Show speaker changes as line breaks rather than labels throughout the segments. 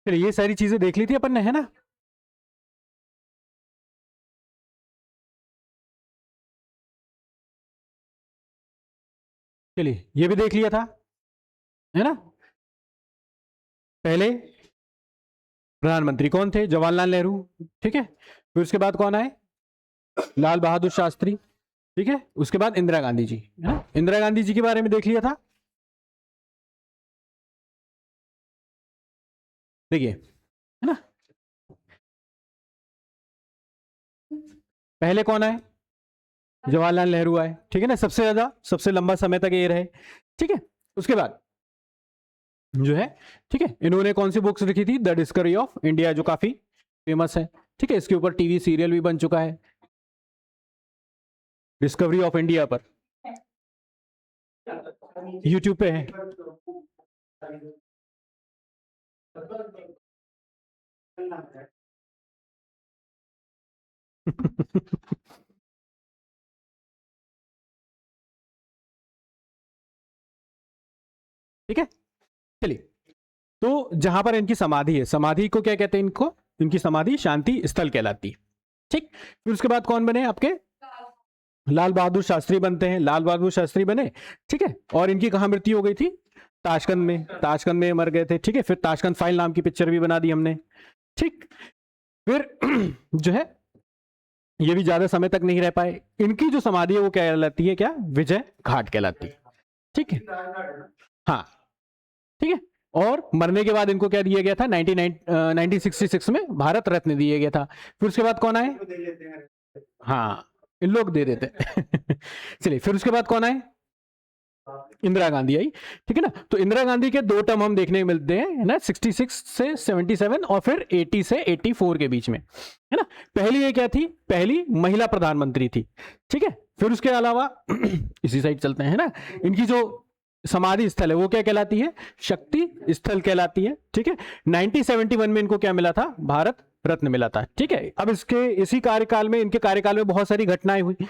चलिए ये सारी चीजें देख ली थी अपन ने, है ना। चलिए ये भी देख लिया था, है ना। पहले प्रधानमंत्री कौन थे? जवाहरलाल नेहरू, ठीक है। फिर उसके बाद कौन आए? लाल बहादुर शास्त्री, ठीक है। उसके बाद इंदिरा गांधी जी, है ना। इंदिरा गांधी जी के बारे में देख लिया था। देखिए, है ना, पहले कौन आए? जवाहरलाल नेहरू आए, ठीक है ना, सबसे ज्यादा, सबसे लंबा समय तक ये रहे, ठीक है। उसके बाद जो है, ठीक है, इन्होंने कौन सी बुक्स लिखी थी? द डिस्कवरी ऑफ इंडिया, जो काफी फेमस है, ठीक है। इसके ऊपर टीवी सीरियल भी बन चुका है, डिस्कवरी ऑफ इंडिया पर, यूट्यूब पे है। ठीक है, चलिए। तो जहां पर इनकी समाधि है, समाधि को क्या कहते हैं? इनको, इनकी समाधि शांति स्थल कहलाती है, ठीक। फिर उसके बाद कौन बने आपके? लाल बहादुर शास्त्री बनते हैं, लाल बहादुर शास्त्री बने, ठीक है। और इनकी कहां मृत्यु हो गई थी? ताशकंद में, ताशकंद में मर गए थे, ठीक है। फिर ताशकंद फाइल नाम की पिक्चर भी बना दी हमने, ठीक। फिर जो है, ये भी ज्यादा समय तक नहीं रह पाए। इनकी जो समाधि है वो क्या कहलाती है? क्या? विजय घाट कहलाती है, ठीक है। हाँ, ठीक है। और मरने के बाद इनको क्या दिया गया था? 1966 में भारत रत्न दिया गया था। फिर उसके बाद कौन आए? हाँ, इन लोग दे देते। चलिए, फिर उसके बाद कौन आए? इंदिरा गांधी आई, ठीक है ना। तो इंदिरा गांधी के दो टर्म हम देखने को मिलते हैं, है ना, 66 से 77 और फिर 80 से 84 के बीच में, है ना। पहली ये क्या थी? पहली महिला प्रधानमंत्री थी, ठीक है। फिर उसके अलावा इसी साइड चलते हैं, है ना। इनकी जो समाधि स्थल है वो क्या कहलाती है? शक्ति स्थल कहलाती है, ठीक है। 1971 में इनको क्या मिला था? भारत रत्न मिला था, ठीक है। अब इसके इसी कार्यकाल में, इनके कार्यकाल में बहुत सारी घटनाएं हुई, है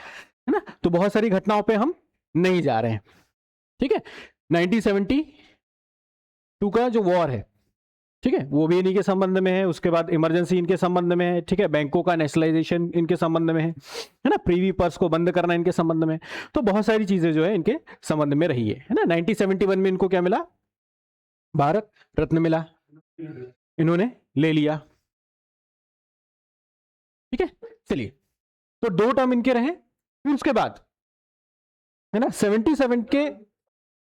ना। तो बहुत सारी घटनाओं पे हम नहीं जा रहे हैं, ठीक है। 1972 का जो वॉर है, ठीक है, वो भी इन्हीं के संबंध में है। उसके बाद इमरजेंसी इनके संबंध में है, ठीक है। बैंकों का नेशनलाइजेशन इनके संबंध में है ना। प्रीवी पर्स को बंद करना इनके संबंध में। तो बहुत सारी चीजें जो है इनके संबंध में रही है ना। 1971 में इनको क्या मिला? भारत रत्न मिला, इन्होंने ले लिया, ठीक है। चलिए, तो दो टर्म इनके रहे। फिर उसके बाद, है ना, 77 के,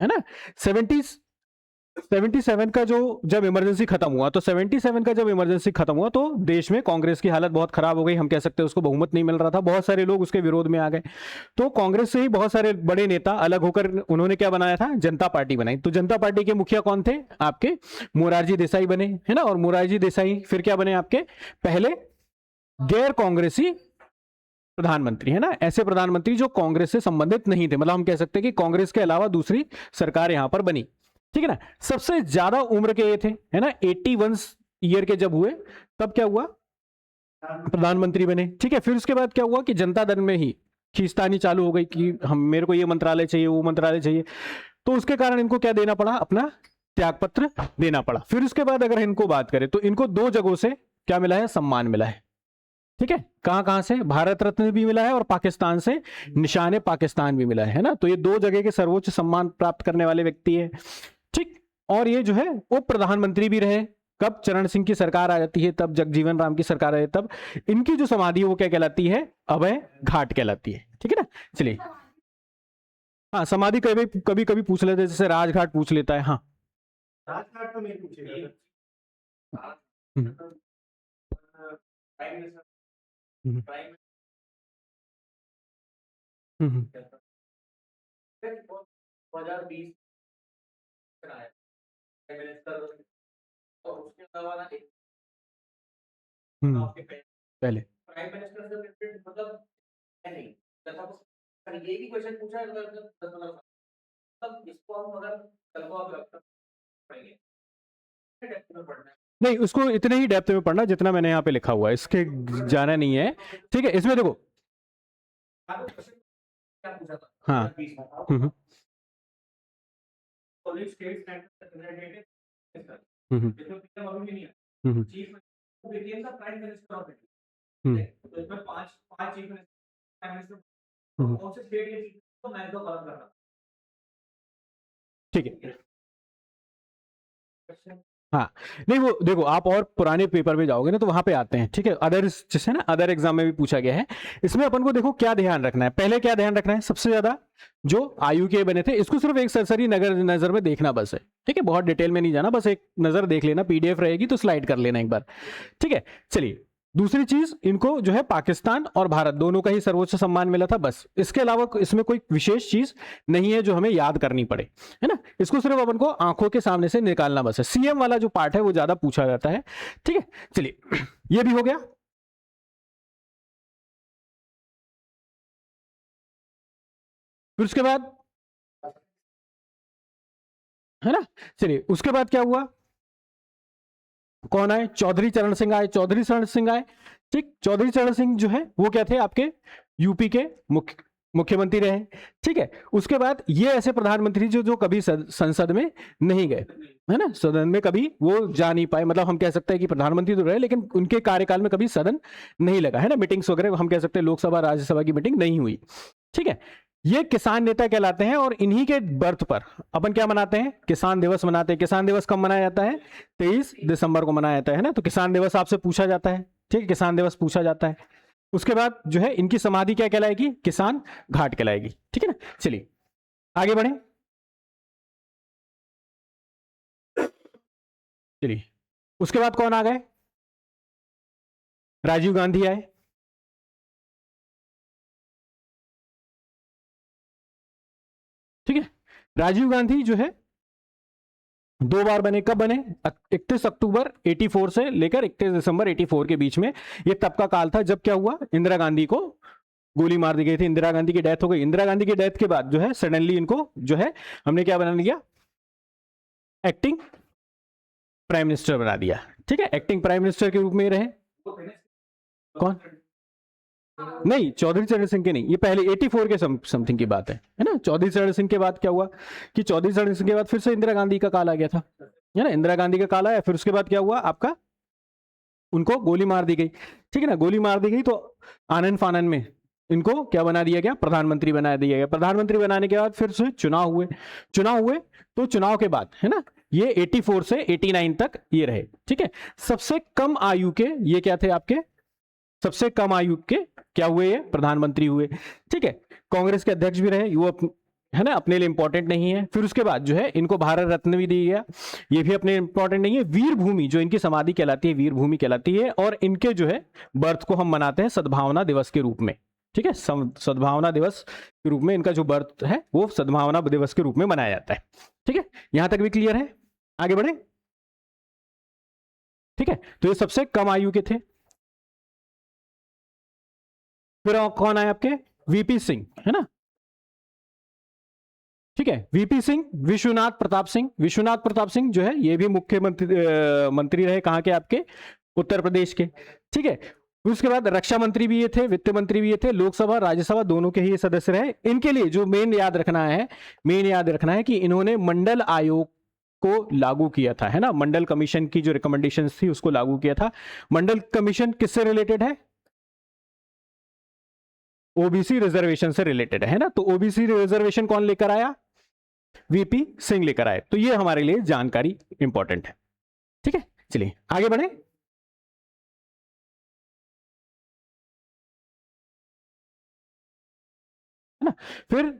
है ना, 77 का जो, जब इमरजेंसी खत्म हुआ, तो 77 का जब इमरजेंसी खत्म हुआ तो देश में कांग्रेस की हालत बहुत खराब हो गई। हम कह सकते हैं उसको बहुमत नहीं मिल रहा था, बहुत सारे लोग उसके विरोध में आ गए। तो कांग्रेस से ही बहुत सारे बड़े नेता अलग होकर उन्होंने क्या बनाया था? जनता पार्टी बनाई। तो जनता पार्टी के मुखिया कौन थे? आपके मोरारजी देसाई बने, है ना। और मोरारजी देसाई फिर क्या बने? आपके पहले गैर कांग्रेसी प्रधानमंत्री, है ना। ऐसे प्रधानमंत्री जो कांग्रेस से संबंधित नहीं थे, मतलब हम कह सकते हैं कि कांग्रेस के अलावा दूसरी सरकार यहां पर बनी, ठीक है ना। सबसे ज्यादा उम्र के ये थे, है ना, 81 ईयर के जब हुए, तब क्या हुआ? प्रधानमंत्री बने, ठीक है। फिर उसके बाद क्या हुआ कि जनता दल में ही खींचतानी चालू हो गई कि हम, मेरे को ये मंत्रालय चाहिए, वो मंत्रालय चाहिए। तो उसके कारण इनको क्या देना पड़ा? अपना त्यागपत्र देना पड़ा। फिर उसके बाद अगर इनको बात करें तो इनको दो जगहों से क्या मिला है? सम्मान मिला है, ठीक है। कहां कहां से? भारत रत्न भी मिला है और पाकिस्तान से निशान पाकिस्तान भी मिला है ना। तो ये दो जगह के सर्वोच्च सम्मान प्राप्त करने वाले व्यक्ति है, ठीक। और ये जो है उप प्रधानमंत्री भी रहे। कब चरण सिंह की सरकार आ जाती है तब, जगजीवन राम की सरकार है तब। इनकी जो समाधि है वो क्या कहलाती है? अभय घाट कहलाती है, ठीक है ना। चलिए, हाँ, समाधि कभी कभी कभी पूछ लेते हैं, जैसे राजघाट पूछ लेता है, हाँ। राजघाट तो नहीं पूछेगा। हम्म, हम्म, हम्म, 2020 पहले प्राइम मिनिस्टर से रिलेटेड, मतलब नहीं, जैसा ये भी क्वेश्चन पूछा है, मतलब इसको हम अगर कल को आप पढ़ेंगे, नहीं, उसको इतने ही डेप्थ में पढ़ना जितना मैंने यहाँ पे लिखा हुआ है, इसके जाना नहीं है, ठीक है। इसमें देखो, हाँ, हम्म, हम्म, हम्म, हम्म, ठीक है। हाँ, नहीं वो देखो, आप और पुराने पेपर में जाओगे ना तो वहां पे आते हैं, ठीक है, अदर जैसे ना अदर एग्जाम में भी पूछा गया है। इसमें अपन को देखो क्या ध्यान रखना है, पहले क्या ध्यान रखना है, सबसे ज्यादा जो आयु के बने थे इसको सिर्फ एक सरसरी नजर में देखना बस है, ठीक है, बहुत डिटेल में नहीं जाना, बस एक नजर देख लेना, पीडीएफ रहेगी तो स्लाइड कर लेना एक बार, ठीक है। चलिए, दूसरी चीज, इनको जो है पाकिस्तान और भारत दोनों का ही सर्वोच्च सम्मान मिला था, बस इसके अलावा इसमें कोई विशेष चीज नहीं है जो हमें याद करनी पड़े, है ना। इसको सिर्फ अपन को आंखों के सामने से निकालना बस है, सीएम वाला जो पार्ट है वो ज्यादा पूछा जाता है, ठीक है। चलिए, ये भी हो गया। फिर उसके बाद, है ना, चलिए उसके बाद क्या हुआ, कौन आए, चौधरी चरण सिंह आए, चौधरी चरण सिंह आए, ठीक। चौधरी चरण सिंह जो है वो क्या थे, आपके यूपी के मुख्यमंत्री रहे, ठीक है। उसके बाद ये ऐसे प्रधानमंत्री जो जो कभी संसद में नहीं गए, है ना, सदन में कभी वो जा नहीं पाए, मतलब हम कह सकते हैं कि प्रधानमंत्री तो रहे लेकिन उनके कार्यकाल में कभी सदन नहीं लगा, है ना, मीटिंग्स वगैरह हम कह सकते हैं लोकसभा राज्यसभा की मीटिंग नहीं हुई, ठीक है। ये किसान नेता कहलाते हैं और इन्हीं के बर्थ पर अपन क्या मनाते हैं, किसान दिवस मनाते हैं। किसान दिवस कब मनाया जाता है, 23 दिसंबर को मनाया जाता है ना, तो किसान दिवस आपसे पूछा जाता है, ठीक है, किसान दिवस पूछा जाता है। उसके बाद जो है इनकी समाधि क्या कहलाएगी, किसान घाट कहलाएगी, ठीक है ना। चलिए आगे बढ़े, चलिए उसके बाद कौन आ गए, राजीव गांधी आए, ठीक है। राजीव गांधी जो है 2 बार बने, कब बने, 31 अक्टूबर 84 से लेकर 31 दिसंबर 84 के बीच में। ये तब का काल था जब क्या हुआ, इंदिरा गांधी को गोली मार दी गई थी, इंदिरा गांधी की डेथ हो गई। इंदिरा गांधी की डेथ के बाद जो है सडनली इनको जो है हमने क्या बना लिया, एक्टिंग प्राइम मिनिस्टर बना दिया, ठीक है, एक्टिंग प्राइम मिनिस्टर के रूप में रहे। कौन, नहीं चौधरी चरण सिंह के नहीं, ये पहले 84 के समथिंग की बात है ना। चौधरी चरण सिंह के बाद क्या हुआ कि चौधरी चरण सिंह के बाद फिर से इंदिरा गांधी का काल आ गया था, है ना, इंदिरा गांधी का काल आया, फिर उसके बाद क्या हुआ आपका, उनको गोली मार दी गई, ठीक है ना, गोली मार दी गई तो आनन फानन में इनको क्या बना दिया गया, प्रधानमंत्री बना दिया गया। प्रधानमंत्री बनाने के बाद फिर से चुनाव हुए तो चुनाव के बाद, है ना, ये 84 से 89 तक ये रहे, ठीक है। सबसे कम आयु के ये क्या थे आपके, सबसे कम आयु के क्या हुए, ये प्रधानमंत्री हुए, ठीक है। कांग्रेस के अध्यक्ष भी रहे, वो है ना, अपने लिए इंपॉर्टेंट नहीं है। फिर उसके बाद जो है इनको भारत रत्न भी दिया गया, ये भी अपने इंपॉर्टेंट नहीं है। वीर भूमि जो इनकी समाधि कहलाती है, वीर भूमि कहलाती है, और इनके जो है बर्थ को हम मनाते हैं सद्भावना दिवस के रूप में, ठीक है, सद्भावना दिवस के रूप में इनका जो बर्थ है वो सद्भावना दिवस के रूप में मनाया जाता है, ठीक है। यहां तक भी क्लियर है, आगे बढ़े, ठीक है। तो ये सबसे कम आयु के थे। फिर कौन आए आपके, वीपी सिंह, है ना, ठीक है, वीपी सिंह, विश्वनाथ प्रताप सिंह जो है ये भी मुख्यमंत्री मंत्री रहे, कहां के, आपके उत्तर प्रदेश के, ठीक है। उसके बाद रक्षा मंत्री भी ये थे, वित्त मंत्री भी ये थे, लोकसभा राज्यसभा दोनों के ही ये सदस्य रहे। इनके लिए जो मेन याद रखना है कि इन्होंने मंडल आयोग को लागू किया था, है ना, मंडल कमीशन की जो रिकमेंडेशंस थी उसको लागू किया था। मंडल कमीशन किससे रिलेटेड है, ओबीसी रिजर्वेशन से रिलेटेड है ना, तो ओबीसी रिजर्वेशन कौन लेकर आया, वीपी सिंह लेकर आए। तो ये हमारे लिए जानकारी इंपॉर्टेंट है, ठीक है। चलिए आगे बढ़े, है ना। फिर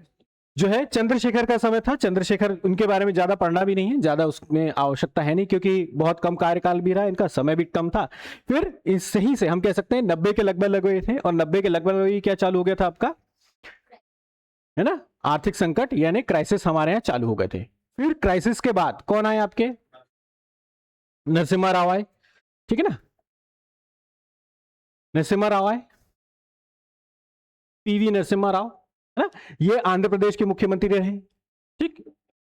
जो है चंद्रशेखर का समय था, चंद्रशेखर उनके बारे में ज्यादा पढ़ना भी नहीं है, ज्यादा उसमें आवश्यकता है नहीं क्योंकि बहुत कम कार्यकाल भी रहा, इनका समय भी कम था। फिर इस सही से हम कह सकते हैं 90 के लगभग लगे थे, और 90 के लगभग क्या चालू हो गया था आपका, है ना, आर्थिक संकट यानी क्राइसिस हमारे यहां चालू हो गए थे। फिर क्राइसिस के बाद कौन आए आपके, नरसिम्हा राव आए, ठीक है ना, नरसिम्हा राव आए, पीवी नरसिम्हा राव, है ना, ये आंध्र प्रदेश के मुख्यमंत्री रहे, ठीक।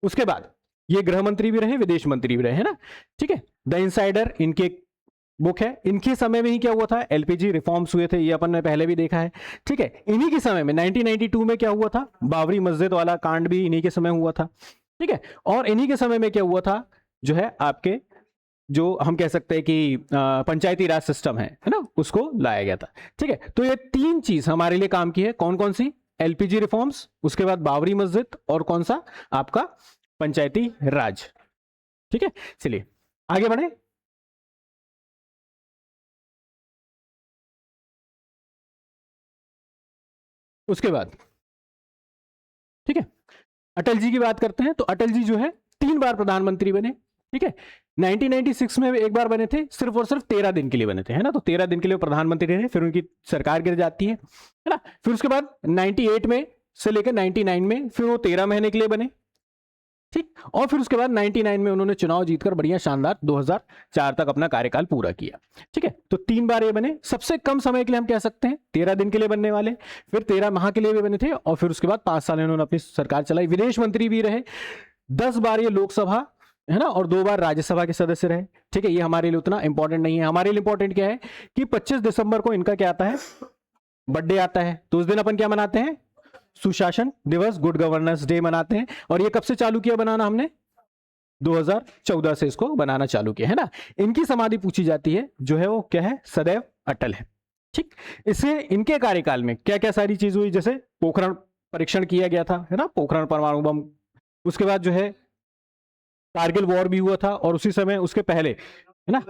उसके बाद ये गृह मंत्री भी रहे, विदेश मंत्री भी रहे, है ना, ठीक है। द इनसाइडर इनके बुक है, इनके समय में ही क्या हुआ था, एलपीजी रिफॉर्म्स हुए थे, ये अपन ने पहले भी देखा है, ठीक है। इन्हीं के समय में 1992 में क्या हुआ था, बाबरी मस्जिद वाला कांड भी इन्हीं के समय हुआ था, ठीक है। और इन्हीं के समय में क्या हुआ था, जो है आपके जो हम कह सकते हैं कि पंचायती राज सिस्टम है ना, उसको लाया गया था। ठीक है, तो ये तीन चीज हमारे लिए काम की है। कौन कौन सी? एलपीजी रिफॉर्म्स, उसके बाद बाबरी मस्जिद, और कौन सा आपका पंचायती राज। ठीक है, चलिए आगे बढ़े। उसके बाद ठीक है, अटल जी की बात करते हैं। तो अटल जी जो है 3 बार प्रधानमंत्री बने। ठीक है, 1996 में एक बार बने थे, सिर्फ और सिर्फ 13 दिन के लिए बने थे, है ना। तो 13 दिन के लिए प्रधानमंत्री रहे, फिर उनकी सरकार गिर जाती है ना। फिर उसके बाद 98 में से लेकर 99 में फिर वो 13 महीने के लिए बने। ठीक, और फिर उसके बाद 99 में उन्होंने चुनाव जीतकर बढ़िया शानदार 2004 तक अपना कार्यकाल पूरा किया। ठीक है, तो 3 बार ये बने। सबसे कम समय के लिए हम कह सकते हैं 13 दिन के लिए बनने वाले, फिर 13 माह के लिए भी बने थे, और फिर उसके बाद 5 साल इन्होंने अपनी सरकार चलाई। विदेश मंत्री भी रहे, 10 बार ये लोकसभा, है ना, और 2 बार राज्यसभा के सदस्य रहे। ठीक है, ये हमारे लिए उतना इंपॉर्टेंट नहीं है। हमारे लिए इंपॉर्टेंट क्या है कि 25 दिसंबर को इनका क्या आता है? बर्थडे आता है। तो उस दिन अपन क्या मनाते हैं? सुशासन दिवस, गुड गवर्नेंस डे मनाते हैं। और ये कब से चालू किया बनाना हमने? 2014 से इसको बनाना चालू किया, है ना। इनकी समाधि पूछी जाती है, जो है वो क्या है? सदैव अटल है। ठीक, इससे इनके कार्यकाल में क्या क्या सारी चीज हुई, जैसे पोखरण परीक्षण किया गया था, है ना, पोखरण परमाणु बम। उसके बाद जो है कारगिल वॉर भी हुआ था, और उसी समय उसके पहले, है ना,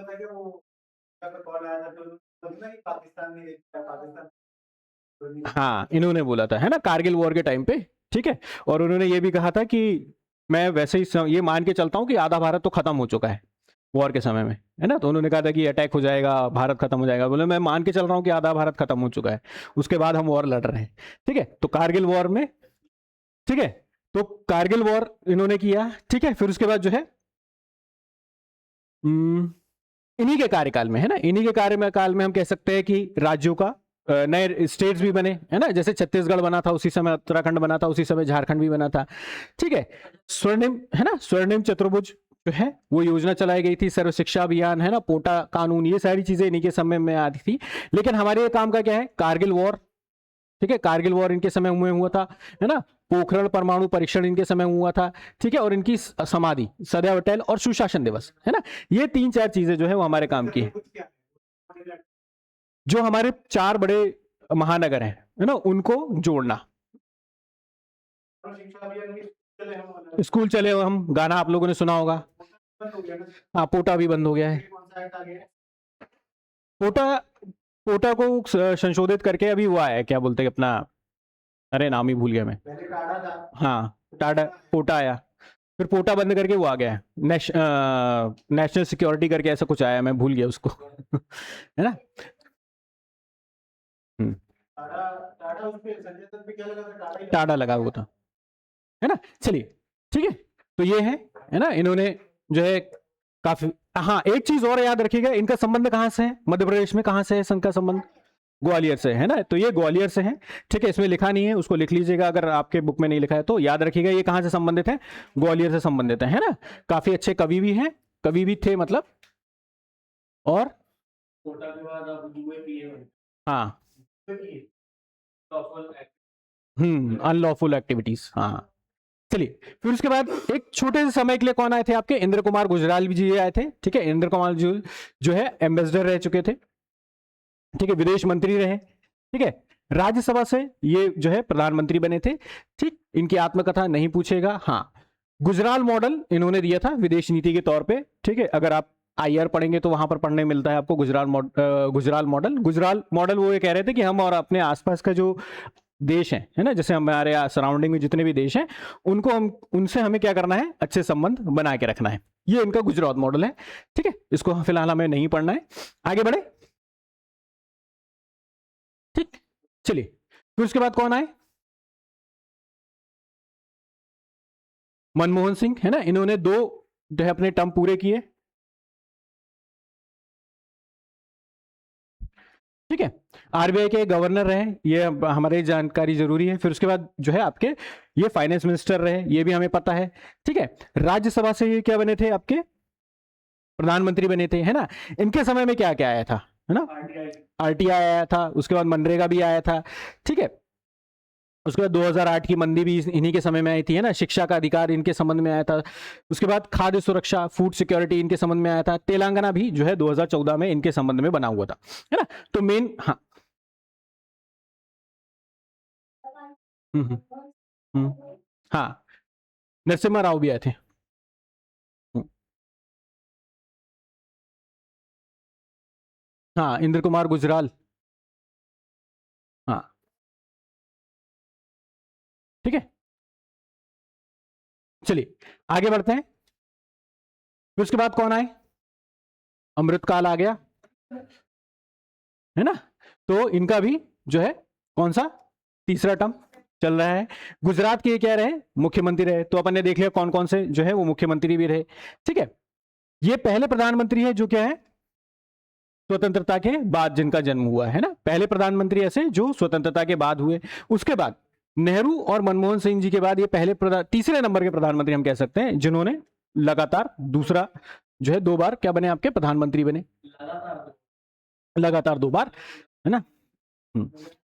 हाँ इन्होंने बोला था, है ना, कारगिल वॉर के टाइम पे। ठीक है, और उन्होंने ये भी कहा था कि मैं वैसे ही ये मान के चलता हूं कि आधा भारत तो खत्म हो चुका है वॉर के समय में, है ना। तो उन्होंने कहा था कि अटैक हो जाएगा, भारत खत्म हो जाएगा। बोले मैं मान के चल रहा हूं कि आधा भारत खत्म हो चुका है, उसके बाद हम वॉर लड़ रहे हैं। ठीक है, तो कारगिल वॉर में, ठीक है, तो कारगिल वॉर इन्होंने किया। ठीक है, फिर उसके बाद जो है इन्हीं के कार्यकाल में, है ना, इन्हीं के कार्यकाल में हम कह सकते हैं कि राज्यों का नए स्टेट्स भी बने, है ना। जैसे छत्तीसगढ़ बना था उसी समय उत्तराखंड बना था, उसी समय झारखंड भी बना था। ठीक है, स्वर्णिम, है ना, स्वर्णिम चतुर्भुज जो है वो योजना चलाई गई थी, सर्व शिक्षा अभियान, है ना, पोटा कानून, ये सारी चीजें इन्हीं के समय में आती थी। लेकिन हमारे ये काम का क्या है? कारगिल वॉर। ठीक है, कारगिल वॉर इनके समय में हुआ था, है ना। पोखरण परमाणु परीक्षण इनके समय हुआ था। ठीक है, और इनकी समाधि सदैव अटल और सुशासन दिवस, है ना। ये 3-4 चीजें जो है वो हमारे काम की है। जो हमारे 4 बड़े महानगर हैं, है ना, उनको जोड़ना। स्कूल चले हो हम, गाना आप लोगों ने सुना होगा। हाँ, पोटा भी बंद हो गया है। पोटा, पोटा को संशोधित करके अभी वो आया है, क्या बोलते हैं अपना, अरे नाम ही भूल गया मैं। हाँ, टाटा, पोटा आया, फिर पोटा बंद करके वो आ गया है, नेशनल सिक्योरिटी करके ऐसा कुछ आया, मैं भूल गया उसको है ना। टाटा लगा हुआ था, है ना। चलिए, ठीक है, तो ये है ना, इन्होंने जो है काफी। हाँ, एक चीज और याद रखिएगा, इनका संबंध कहां से है? मध्य प्रदेश में कहां से है इनका संबंध? ग्वालियर से, है ना। तो ये ग्वालियर से है। ठीक है, इसमें लिखा नहीं है, उसको लिख लीजिएगा अगर आपके बुक में नहीं लिखा है तो। याद रखिएगा ये कहां से संबंधित है? ग्वालियर से संबंधित है ना। काफी अच्छे कवि भी हैं, कवि भी थे मतलब। और हाँ, अनलॉफुल एक्टिविटीज, हाँ। चलिए, फिर उसके बाद एक छोटे से समय के लिए कौन आए थे आपके? इंद्र कुमार गुजराल जी आए थे। ठीक है, इंद्र कुमार जो है एम्बेसडर रह चुके थे। ठीक है, विदेश मंत्री रहे। ठीक है, राज्यसभा से ये जो है प्रधानमंत्री बने थे। ठीक, इनकी आत्मकथा नहीं पूछेगा। हाँ, गुजराल मॉडल इन्होंने दिया था विदेश नीति के तौर पे। ठीक है, अगर आप आईआर पढ़ेंगे तो वहां पर पढ़ने मिलता है आपको गुजराल मॉडल। गुजराल मॉडल वो ये कह रहे थे कि हम और अपने आसपास का जो देश है ना, जैसे हमारे सराउंडिंग में जितने भी देश हैं, उनको हम, उनसे हमें क्या करना है? अच्छे संबंध बना के रखना है। ये इनका गुजरात मॉडल है। ठीक है, इसको फिलहाल हमें नहीं पढ़ना है, आगे बढ़े। ठीक, चलिए, फिर उसके बाद कौन आए? मनमोहन सिंह, है ना। इन्होंने 2 जो है अपने टर्म पूरे किए। ठीक है, आरबीआई के गवर्नर रहे, ये हमारे जानकारी जरूरी है। फिर उसके बाद जो है आपके ये फाइनेंस मिनिस्टर रहे, ये भी हमें पता है। ठीक है, राज्यसभा से ये क्या बने थे? आपके प्रधानमंत्री बने थे, है ना। इनके समय में क्या क्या आया था, है ना? आरटीआई आया था, उसके बाद मनरेगा भी आया था। ठीक है, उसके बाद 2008 की मंदी भी इन्हीं के समय में आई थी, है ना। शिक्षा का अधिकार इनके संबंध में आया था। उसके बाद खाद्य सुरक्षा, फूड सिक्योरिटी इनके संबंध में आया था। तेलंगाना भी जो है 2014 में इनके संबंध में बना हुआ था, है ना। तो मेन, हाँ। हम्म हम्म हाँ, नरसिम्हा राव भी आए थे। हाँ, इंद्र कुमार गुजराल। हाँ, ठीक है, चलिए आगे बढ़ते हैं। फिर उसके बाद कौन आए? अमृतकाल आ गया, है ना। तो इनका भी जो है कौन सा, तीसरा टर्म चल रहा है। गुजरात के ये क्या रहे, मुख्यमंत्री रहे। तो अपन ने देख लिया कौन कौन से जो है वो मुख्यमंत्री भी रहे, ठीक है। ये पहले प्रधानमंत्री है जो क्या है, स्वतंत्रता के बाद जिनका जन्म हुआ है ना। पहले प्रधानमंत्री ऐसे जो स्वतंत्रता के बाद हुए। उसके बाद नेहरू और मनमोहन सिंह जी के बाद ये पहले तीसरे नंबर के प्रधानमंत्री हम कह सकते हैं जिन्होंने लगातार दूसरा जो है 2 बार क्या बने, आपके प्रधानमंत्री बने, लगातार 2 बार, है ना।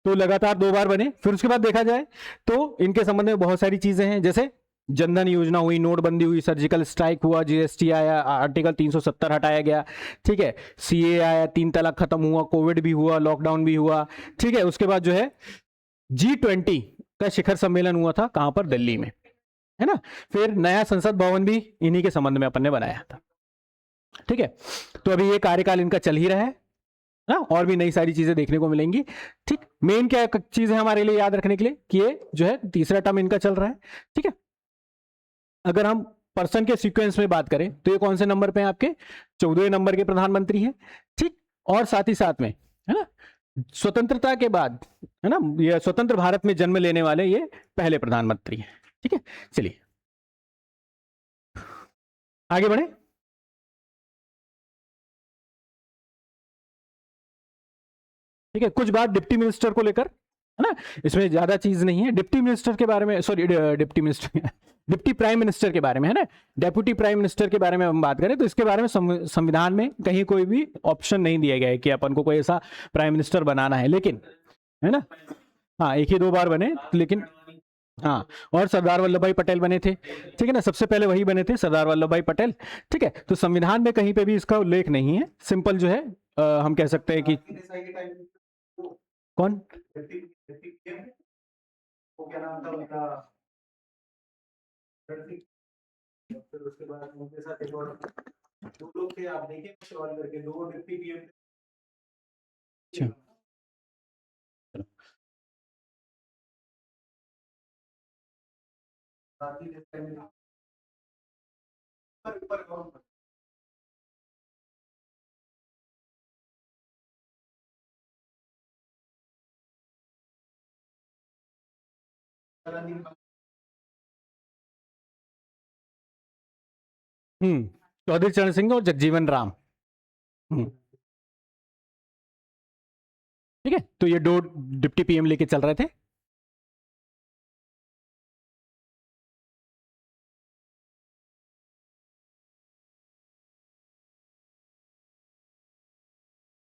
तो लगातार 2 बार बने। फिर उसके बाद देखा जाए तो इनके संबंध में बहुत सारी चीजें हैं, जैसे जनधन योजना हुई, नोटबंदी हुई, सर्जिकल स्ट्राइक हुआ, जीएसटी आया, आर्टिकल 370 हटाया गया, ठीक है, सीए आया, 3 तलाक खत्म हुआ, कोविड भी हुआ, लॉकडाउन भी हुआ, ठीक है। उसके बाद जो है G20 का शिखर सम्मेलन हुआ था, कहां पर, दिल्ली में, है ना। फिर नया संसद भवन भी इन्हीं के संबंध में अपन ने बनाया था, ठीक है। तो अभी ये कार्यकाल इनका चल ही रहा है ना, और भी नई सारी चीजें देखने को मिलेंगी, ठीक। मेन क्या चीज है हमारे लिए याद रखने के लिए कि ये जो है तीसरा टर्म इनका चल रहा है, ठीक है। अगर हम पर्सन के सीक्वेंस में बात करें तो ये कौन से नंबर पे हैं आपके, 14वें नंबर के प्रधानमंत्री हैं, ठीक। और साथ ही साथ में, है ना, स्वतंत्रता के बाद, है ना, ये स्वतंत्र भारत में जन्म लेने वाले ये पहले प्रधानमंत्री हैं, ठीक है। चलिए आगे बढ़े। ठीक है, कुछ बात डिप्टी मिनिस्टर को लेकर, है ना। इसमें ज्यादा चीज नहीं है। डिप्टी मिनिस्टर के बारे में, sorry, deputy minister deputy prime minister के बारे में, है ना। डेप्यूटी प्राइम मिनिस्टर के बारे में हम बात करें तो इसके बारे में संविधान में कहीं कोई भी ऑप्शन नहीं दिया गया है कि अपन को कोई ऐसा प्राइम मिनिस्टर बनाना है, लेकिन, है ना, हाँ, 1 ही 2 बार बने, लेकिन, हाँ, और सरदार वल्लभ भाई पटेल बने थे, ठीक है ना, सबसे पहले वही बने थे, सरदार वल्लभ भाई पटेल, ठीक है। तो संविधान में कहीं पे भी इसका उल्लेख नहीं है। सिंपल जो है हम कह सकते हैं कि, कौन, वो क्या नाम था उनका, फिर उसके बाद उनके साथ एक और 2 लोग थे, आप देखिए सवाल करके, 2 डिप्टी पीएम। अच्छा, चौधरी चरण सिंह और जगजीवन राम। हम्म, ठीक है। तो ये 2 डिप्टी पीएम लेके चल रहे थे।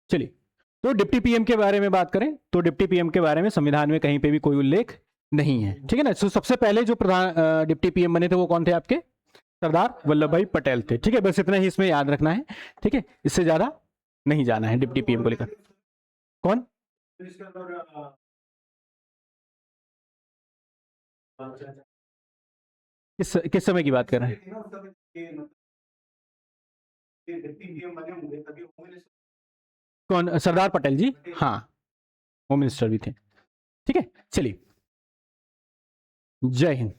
चलिए, तो डिप्टी पीएम के बारे में बात करें तो डिप्टी पीएम के बारे में संविधान में कहीं पे भी कोई उल्लेख नहीं है, ठीक है ना। तो सबसे पहले जो प्रधान डिप्टी पीएम बने थे वो कौन थे आपके, सरदार वल्लभ भाई पटेल थे, ठीक है। बस इतना ही इसमें याद रखना है, ठीक है, इससे ज्यादा नहीं जाना है डिप्टी पीएम को लेकर। कौन, किस समय की बात कर रहे हैं, कौन, सरदार पटेल जी, हाँ, होम मिनिस्टर भी थे, ठीक है। चलिए, जय हिंद।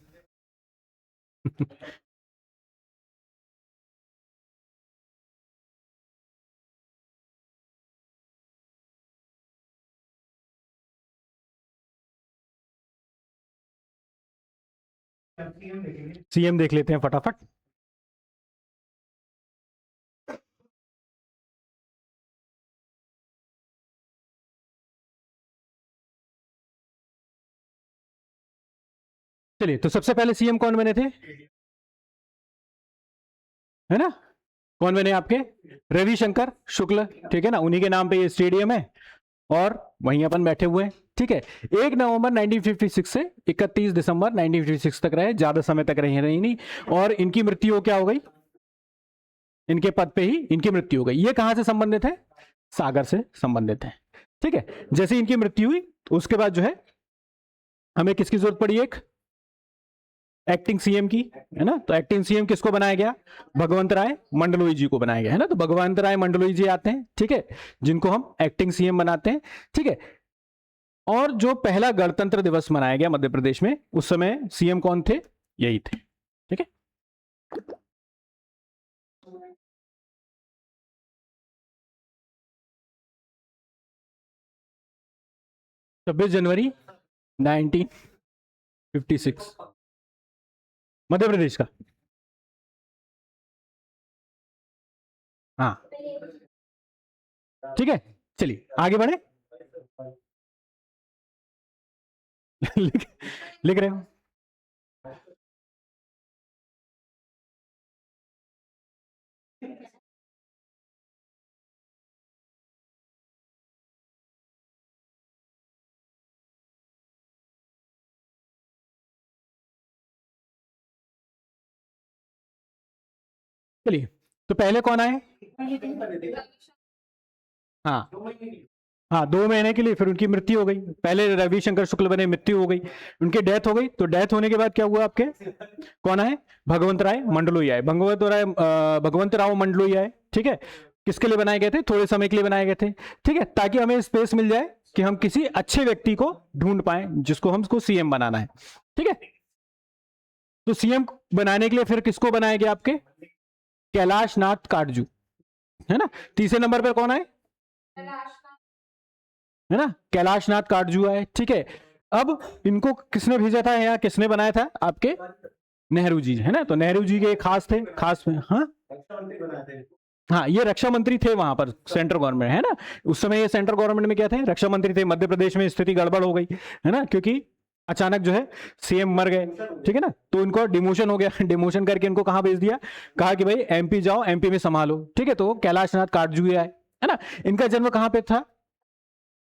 सीएम देख लेते हैं फटाफट। चलिए, तो सबसे पहले सीएम कौन बने थे, है ना, कौन बने आपके, रविशंकर शुक्ल, ठीक है ना, उन्हीं के नाम पे ये स्टेडियम है। और वहीं अपन बैठे हुए हैं, ठीक है। 1 नवंबर 1956 से 31 दिसंबर 1956 तक रहे, ज्यादा समय तक रहे नहीं, और इनकी मृत्यु क्या हो गई, इनके पद पे ही इनकी मृत्यु हो गई। ये कहां से संबंधित है, सागर से संबंधित है, ठीक है। जैसे इनकी मृत्यु हुई उसके बाद जो है हमें किसकी जरूरत पड़ी, एक एक्टिंग सीएम की, है ना। तो एक्टिंग सीएम किसको बनाया गया, भगवंत राय मंडलोई जी को बनाया गया, है ना। तो भगवंत राय मंडलोई जी आते हैं, ठीक है, जिनको हम एक्टिंग सीएम बनाते हैं, ठीक है। और जो पहला गणतंत्र दिवस मनाया गया मध्य प्रदेश में, उस समय सीएम कौन थे, यही थे, ठीक है। 26 जनवरी 1956, मध्य प्रदेश का। हाँ, ठीक है, चलिए आगे बढ़े। लिख लिख रहे हो, चलिए। तो पहले कौन आए, हाँ, हाँ, 2 महीने के लिए, फिर उनकी मृत्यु हो गई। पहले रविशंकर शुक्ल बने, मृत्यु हो गई, उनकी डेथ हो गई। तो डेथ होने के बाद क्या हुआ आपके, कौन आए, भगवंत राय मंडलोई आए, भगवंत राव मंडलोई आए, ठीक है। किसके लिए बनाए गए थे, थोड़े समय के लिए बनाए गए थे, ठीक है, ताकि हमें स्पेस मिल जाए कि हम किसी अच्छे व्यक्ति को ढूंढ पाए जिसको हमको सीएम बनाना है, ठीक है। तो सीएम बनाने के लिए फिर किसको बनाया गया, आपके कैलाश नाथ काटजू, है ना। तीसरे नंबर पर कौन आए, है ना, कैलाश नाथ काटजू आए, ठीक है। अब इनको किसने भेजा था या किसने बनाया था, आपके नेहरू जी, है ना। तो नेहरू जी के खास थे, खास, हाँ, हाँ, ये रक्षा मंत्री थे वहां पर, सेंट्रल गवर्नमेंट, है ना। उस समय ये सेंट्रल गवर्नमेंट में क्या थे, रक्षा मंत्री थे। मध्य प्रदेश में स्थिति गड़बड़ हो गई, है ना, क्योंकि अचानक जो है सीएम मर गए, ठीक है ना। तो इनको डिमोशन हो गया, डिमोशन करके इनको कहां भेज दिया, कहा कि भाई एमपी जाओ, एमपी में संभालो, ठीक है। तो कैलाश नाथ काटजू आए, है ना। इनका जन्म कहां पे था,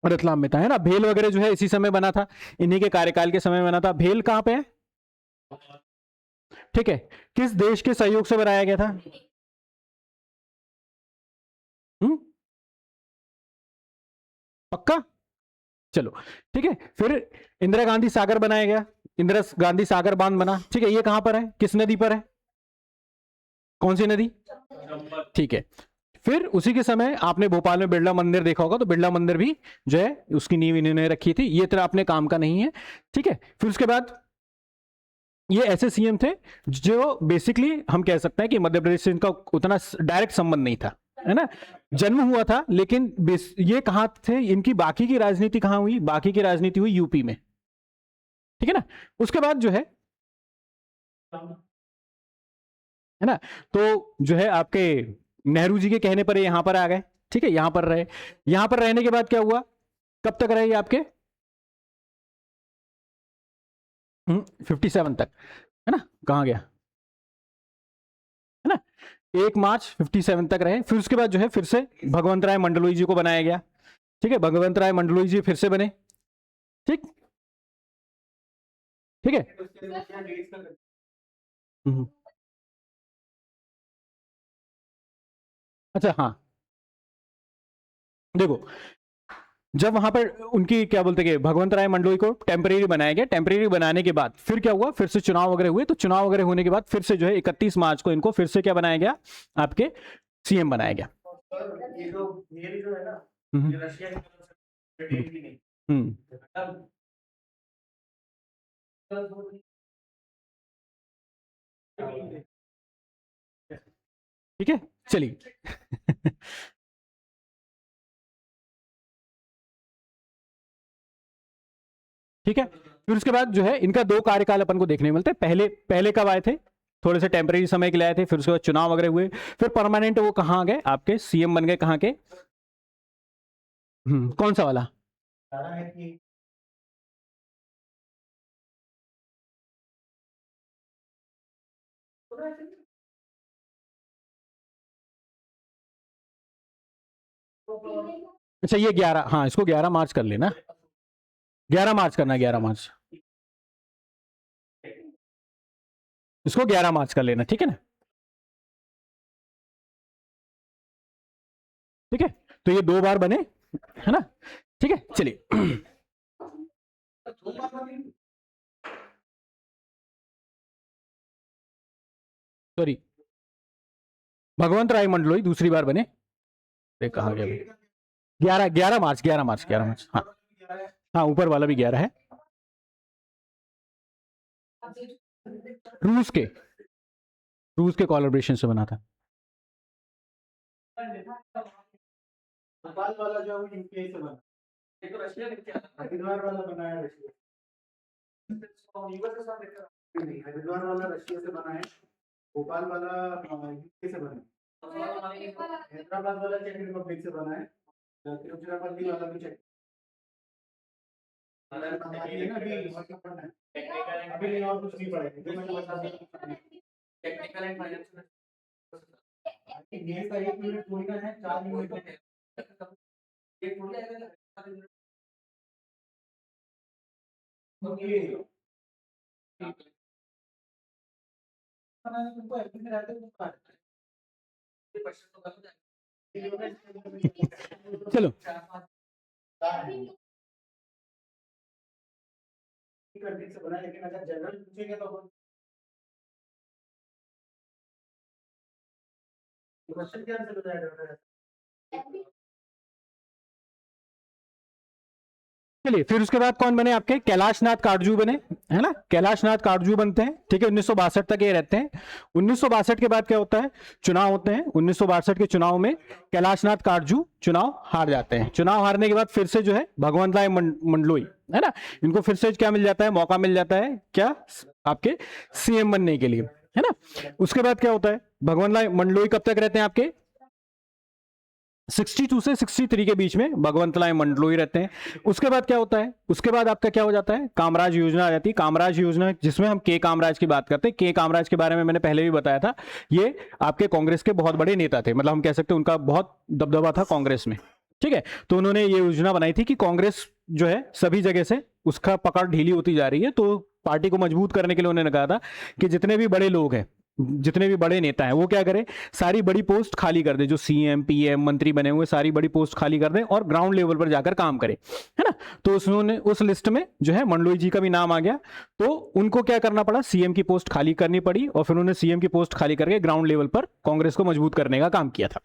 रतलाम में था, है ना। भेल वगैरह जो है इसी समय बना था, इन्हीं के कार्यकाल के समय बना था। भेल कहां पे है, ठीक है, किस देश के सहयोग से बनाया गया था, हम्म, पक्का, चलो, ठीक है। फिर इंदिरा गांधी सागर बनाया गया, इंदिरा गांधी सागर बांध बना, ठीक है। ये कहां पर है, किस नदी पर है, कौन सी नदी, ठीक है। फिर उसी के समय आपने भोपाल में बिरला मंदिर देखा होगा, तो बिरला मंदिर भी जो है उसकी नींव इन्होंने रखी थी। ये तरह अपने काम का नहीं है, ठीक है। फिर उसके बाद ये ऐसे सीएम थे जो बेसिकली हम कह सकते हैं कि मध्य प्रदेश से इनका उतना डायरेक्ट संबंध नहीं था, है ना। जन्म हुआ था, लेकिन ये कहां थे, इनकी बाकी की राजनीति कहां हुई, बाकी की राजनीति हुई यूपी में, ठीक है ना। उसके बाद जो है ना, तो जो है आपके नेहरू जी के कहने पर यहां पर आ गए, ठीक है, यहां पर रहे। यहां पर रहने के बाद क्या हुआ, कब तक रहे ये आपके, 57 तक, है ना। कहां गया, है ना, 1 मार्च 57 तक रहे। फिर उसके बाद जो है फिर से भगवंत राय मंडलोई जी को बनाया गया, ठीक है। भगवंत राय मंडलोई जी फिर से बने, ठीक, ठीक है। हम्म, अच्छा, हाँ, देखो, जब वहां पर उनकी क्या बोलते हैं, भगवंत राय मंडलोई को टेम्परेरी बनाया गया, टेम्परेरी बनाने के बाद फिर क्या हुआ, फिर से चुनाव वगैरह हुए। तो चुनाव वगैरह होने के बाद फिर से जो है 31 मार्च को इनको फिर से क्या बनाया गया, आपके सीएम बनाया गया। हम्म, हम्म, ठीक है, चलिए। ठीक है। फिर उसके बाद जो है इनका 2 कार्यकाल अपन को देखने को मिलते हैं। पहले पहले कब आए थे, थोड़े से टेम्परेरी समय के लिए आए थे, फिर उसके बाद चुनाव वगैरह हुए, फिर परमानेंट वो कहाँ गए, आपके सीएम बन गए, कहाँ के, कौन सा वाला, अच्छा ये 11, हाँ इसको 11 मार्च कर लेना, 11 मार्च करना, 11 मार्च, इसको 11 मार्च कर लेना, ठीक है ना। ठीक है, तो ये 2 बार बने, है ना, ठीक है, चलिए। सॉरी, भगवंत राय मंडलोई दूसरी बार बने, कहा गया 11, 11 मार्च, 11 मार्च, 11 मार्च, हाँ हाँ, ऊपर वाला भी 11 है। रूस के, रूस के कोलैबोरेशन से बना था। नेपाल वाला जो यूके से बना, एक तो रशिया हरिद्वार वाला बनाया रशिया, हरिद्वार वाला रशिया से बना है, भोपाल वाला यूके से बना है, हैदराबाद वाला चेक रिपब्लिक से बना है, तिरुचिरापल्ली वाला भी चेक, अभी और कुछ नहीं पड़ेगा, टेक्निकल एंड फाइनेंशियल, ये सारी एक मिनट थोड़ी ना है, 4 मिनट है, ये थोड़ी है, ओके चलो, से बना, लेकिन अगर जनरल पूछेंगे तो क्वेश्चन क्या आंसर बताया। चलिए, फिर उसके बाद कौन बने आपके, कैलाश नाथ काटजू बने, है ना, कैलाश नाथ काटजू बनते हैं, ठीक है, 1962 तक ये रहते हैं। 1962 के बाद क्या होता है, चुनाव होते हैं, 1962 के चुनाव में कैलाश नाथ काटजू चुनाव हार जाते हैं। चुनाव हारने के बाद फिर से जो है भगवंत राय मंडलोई, है ना, इनको फिर से क्या मिल जाता है, मौका मिल जाता है, क्या, आपके सीएम बनने के लिए, है ना। उसके बाद क्या होता है, भगवंत राय मंडलोई कब तक रहते हैं आपके, 62 से 63 के बीच में भगवंत राय मंडलोई रहते हैं। उसके बाद क्या होता है, उसके बाद आपका क्या हो जाता है, कामराज योजना आ जाती है। कामराज योजना, जिसमें हम के कामराज की बात करते हैं। के कामराज के बारे में मैंने पहले भी बताया था, ये आपके कांग्रेस के बहुत बड़े नेता थे, मतलब हम कह सकते हैं उनका बहुत दबदबा था कांग्रेस में, ठीक है। तो उन्होंने ये योजना बनाई थी कि कांग्रेस जो है सभी जगह से उसका पकड़ ढीली होती जा रही है, तो पार्टी को मजबूत करने के लिए उन्होंने कहा था कि जितने भी बड़े लोग हैं, जितने भी बड़े नेता हैं, वो क्या करें, सारी बड़ी पोस्ट खाली कर दे, जो सीएम पीएम मंत्री बने हुए सारी बड़ी पोस्ट खाली कर दें और ग्राउंड लेवल पर जाकर काम करें, है ना। तो उन्होंने उस लिस्ट में जो है मंडलोई जी का भी नाम आ गया, तो उनको क्या करना पड़ा, सीएम की पोस्ट खाली करनी पड़ी, और फिर उन्होंने सीएम की पोस्ट खाली करके ग्राउंड लेवल पर कांग्रेस को मजबूत करने का काम किया था।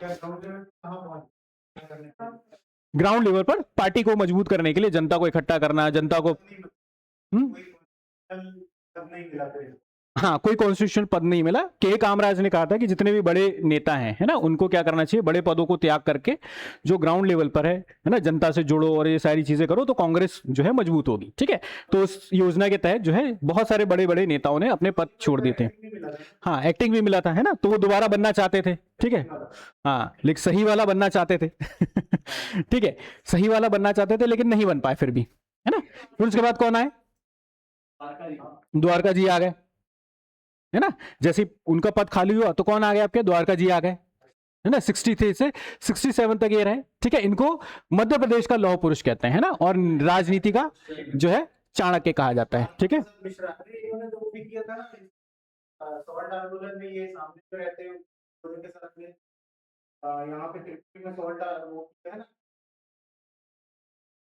ग्राउंड लेवल पर पार्टी को मजबूत करने के लिए, जनता को इकट्ठा करना, जनता को हाँ, कोई कॉन्स्टिट्यूशनल पद नहीं मिला। के कामराज ने कहा था कि जितने भी बड़े नेता हैं, है ना, उनको क्या करना चाहिए, बड़े पदों को त्याग करके जो ग्राउंड लेवल पर है ना, जनता से जुड़ो और ये सारी चीजें करो, तो कांग्रेस जो है मजबूत होगी, ठीक है। तो उस योजना के तहत जो है बहुत सारे बड़े बड़े नेताओं ने अपने पद छोड़ दिए थे। हाँ, एक्टिंग भी मिला था, है ना, तो वो दोबारा बनना चाहते थे, ठीक है, हाँ, लेकिन सही वाला बनना चाहते थे। ठीक है, सही वाला बनना चाहते थे लेकिन नहीं बन पाए फिर भी, है ना। फिर उसके बाद कौन आए, द्वारका जी आ गए, है ना। जैसे उनका पद खाली हुआ तो कौन आ गए आपके, द्वारका जी आ गए, है ना। 63 से 67 तक ये रहे, ठीक है। इनको मध्य प्रदेश का लौह पुरुष कहते हैं, है ना, और राजनीति का जो है चाणक्य कहा जाता है, ठीक है। यहाँ पे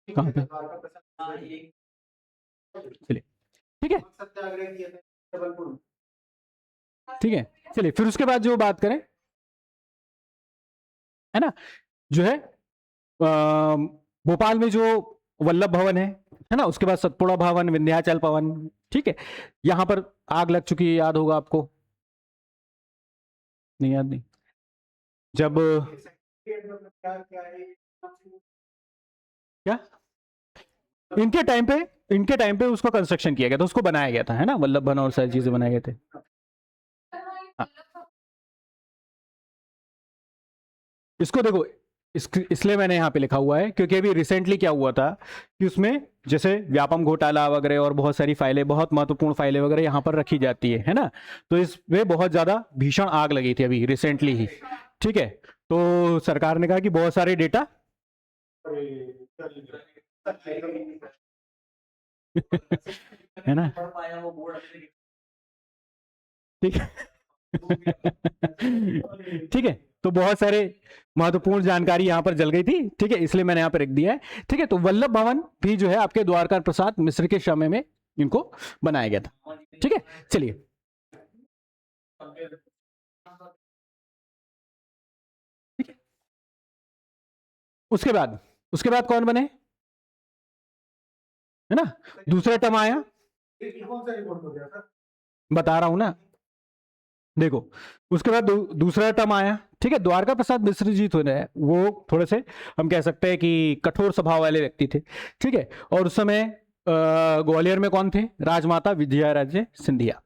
कहाँ पे, चलिए, ठीक है, ठीक है, चलिए। फिर उसके बाद जो बात करें, है ना, जो है भोपाल में जो वल्लभ भवन है ना, उसके बाद सतपुड़ा भवन, विंध्याचल भवन, ठीक है। यहां पर आग लग चुकी है, याद होगा आपको, नहीं याद नहीं, जब क्या इनके टाइम पे उसको कंस्ट्रक्शन किया गया था, उसको बनाया गया था, है ना, वल्लभ भवन और सारी चीजें बनाए गए थे। हाँ, इसको देखो, इसलिए मैंने यहाँ पे लिखा हुआ है क्योंकि अभी रिसेंटली क्या हुआ था कि उसमें जैसे व्यापम घोटाला वगैरह और बहुत सारी फाइलें, बहुत महत्वपूर्ण फाइलें वगैरह यहाँ पर रखी जाती है ना, तो इसमें बहुत ज्यादा भीषण आग लगी थी अभी रिसेंटली ही, ठीक है। तो सरकार ने कहा कि बहुत सारे डेटा है ना, ठीक है। ठीक है, तो बहुत सारे महत्वपूर्ण जानकारी यहां पर जल गई थी, ठीक है, इसलिए मैंने यहां पर लिख दिया है। ठीक है, तो वल्लभ भवन भी जो है आपके द्वारका प्रसाद मिश्र के समय में इनको बनाया गया था। ठीक है, चलिए उसके बाद कौन बने, है ना, दूसरा टर्म आया, बता रहा हूं ना, देखो उसके बाद दूसरा टर्म आया। ठीक है, द्वारका प्रसाद मिश्र जी तो है वो थोड़े से हम कह सकते हैं कि कठोर स्वभाव वाले व्यक्ति थे। ठीक है, और उस समय ग्वालियर में कौन थे, राजमाता विजयाराजे सिंधिया।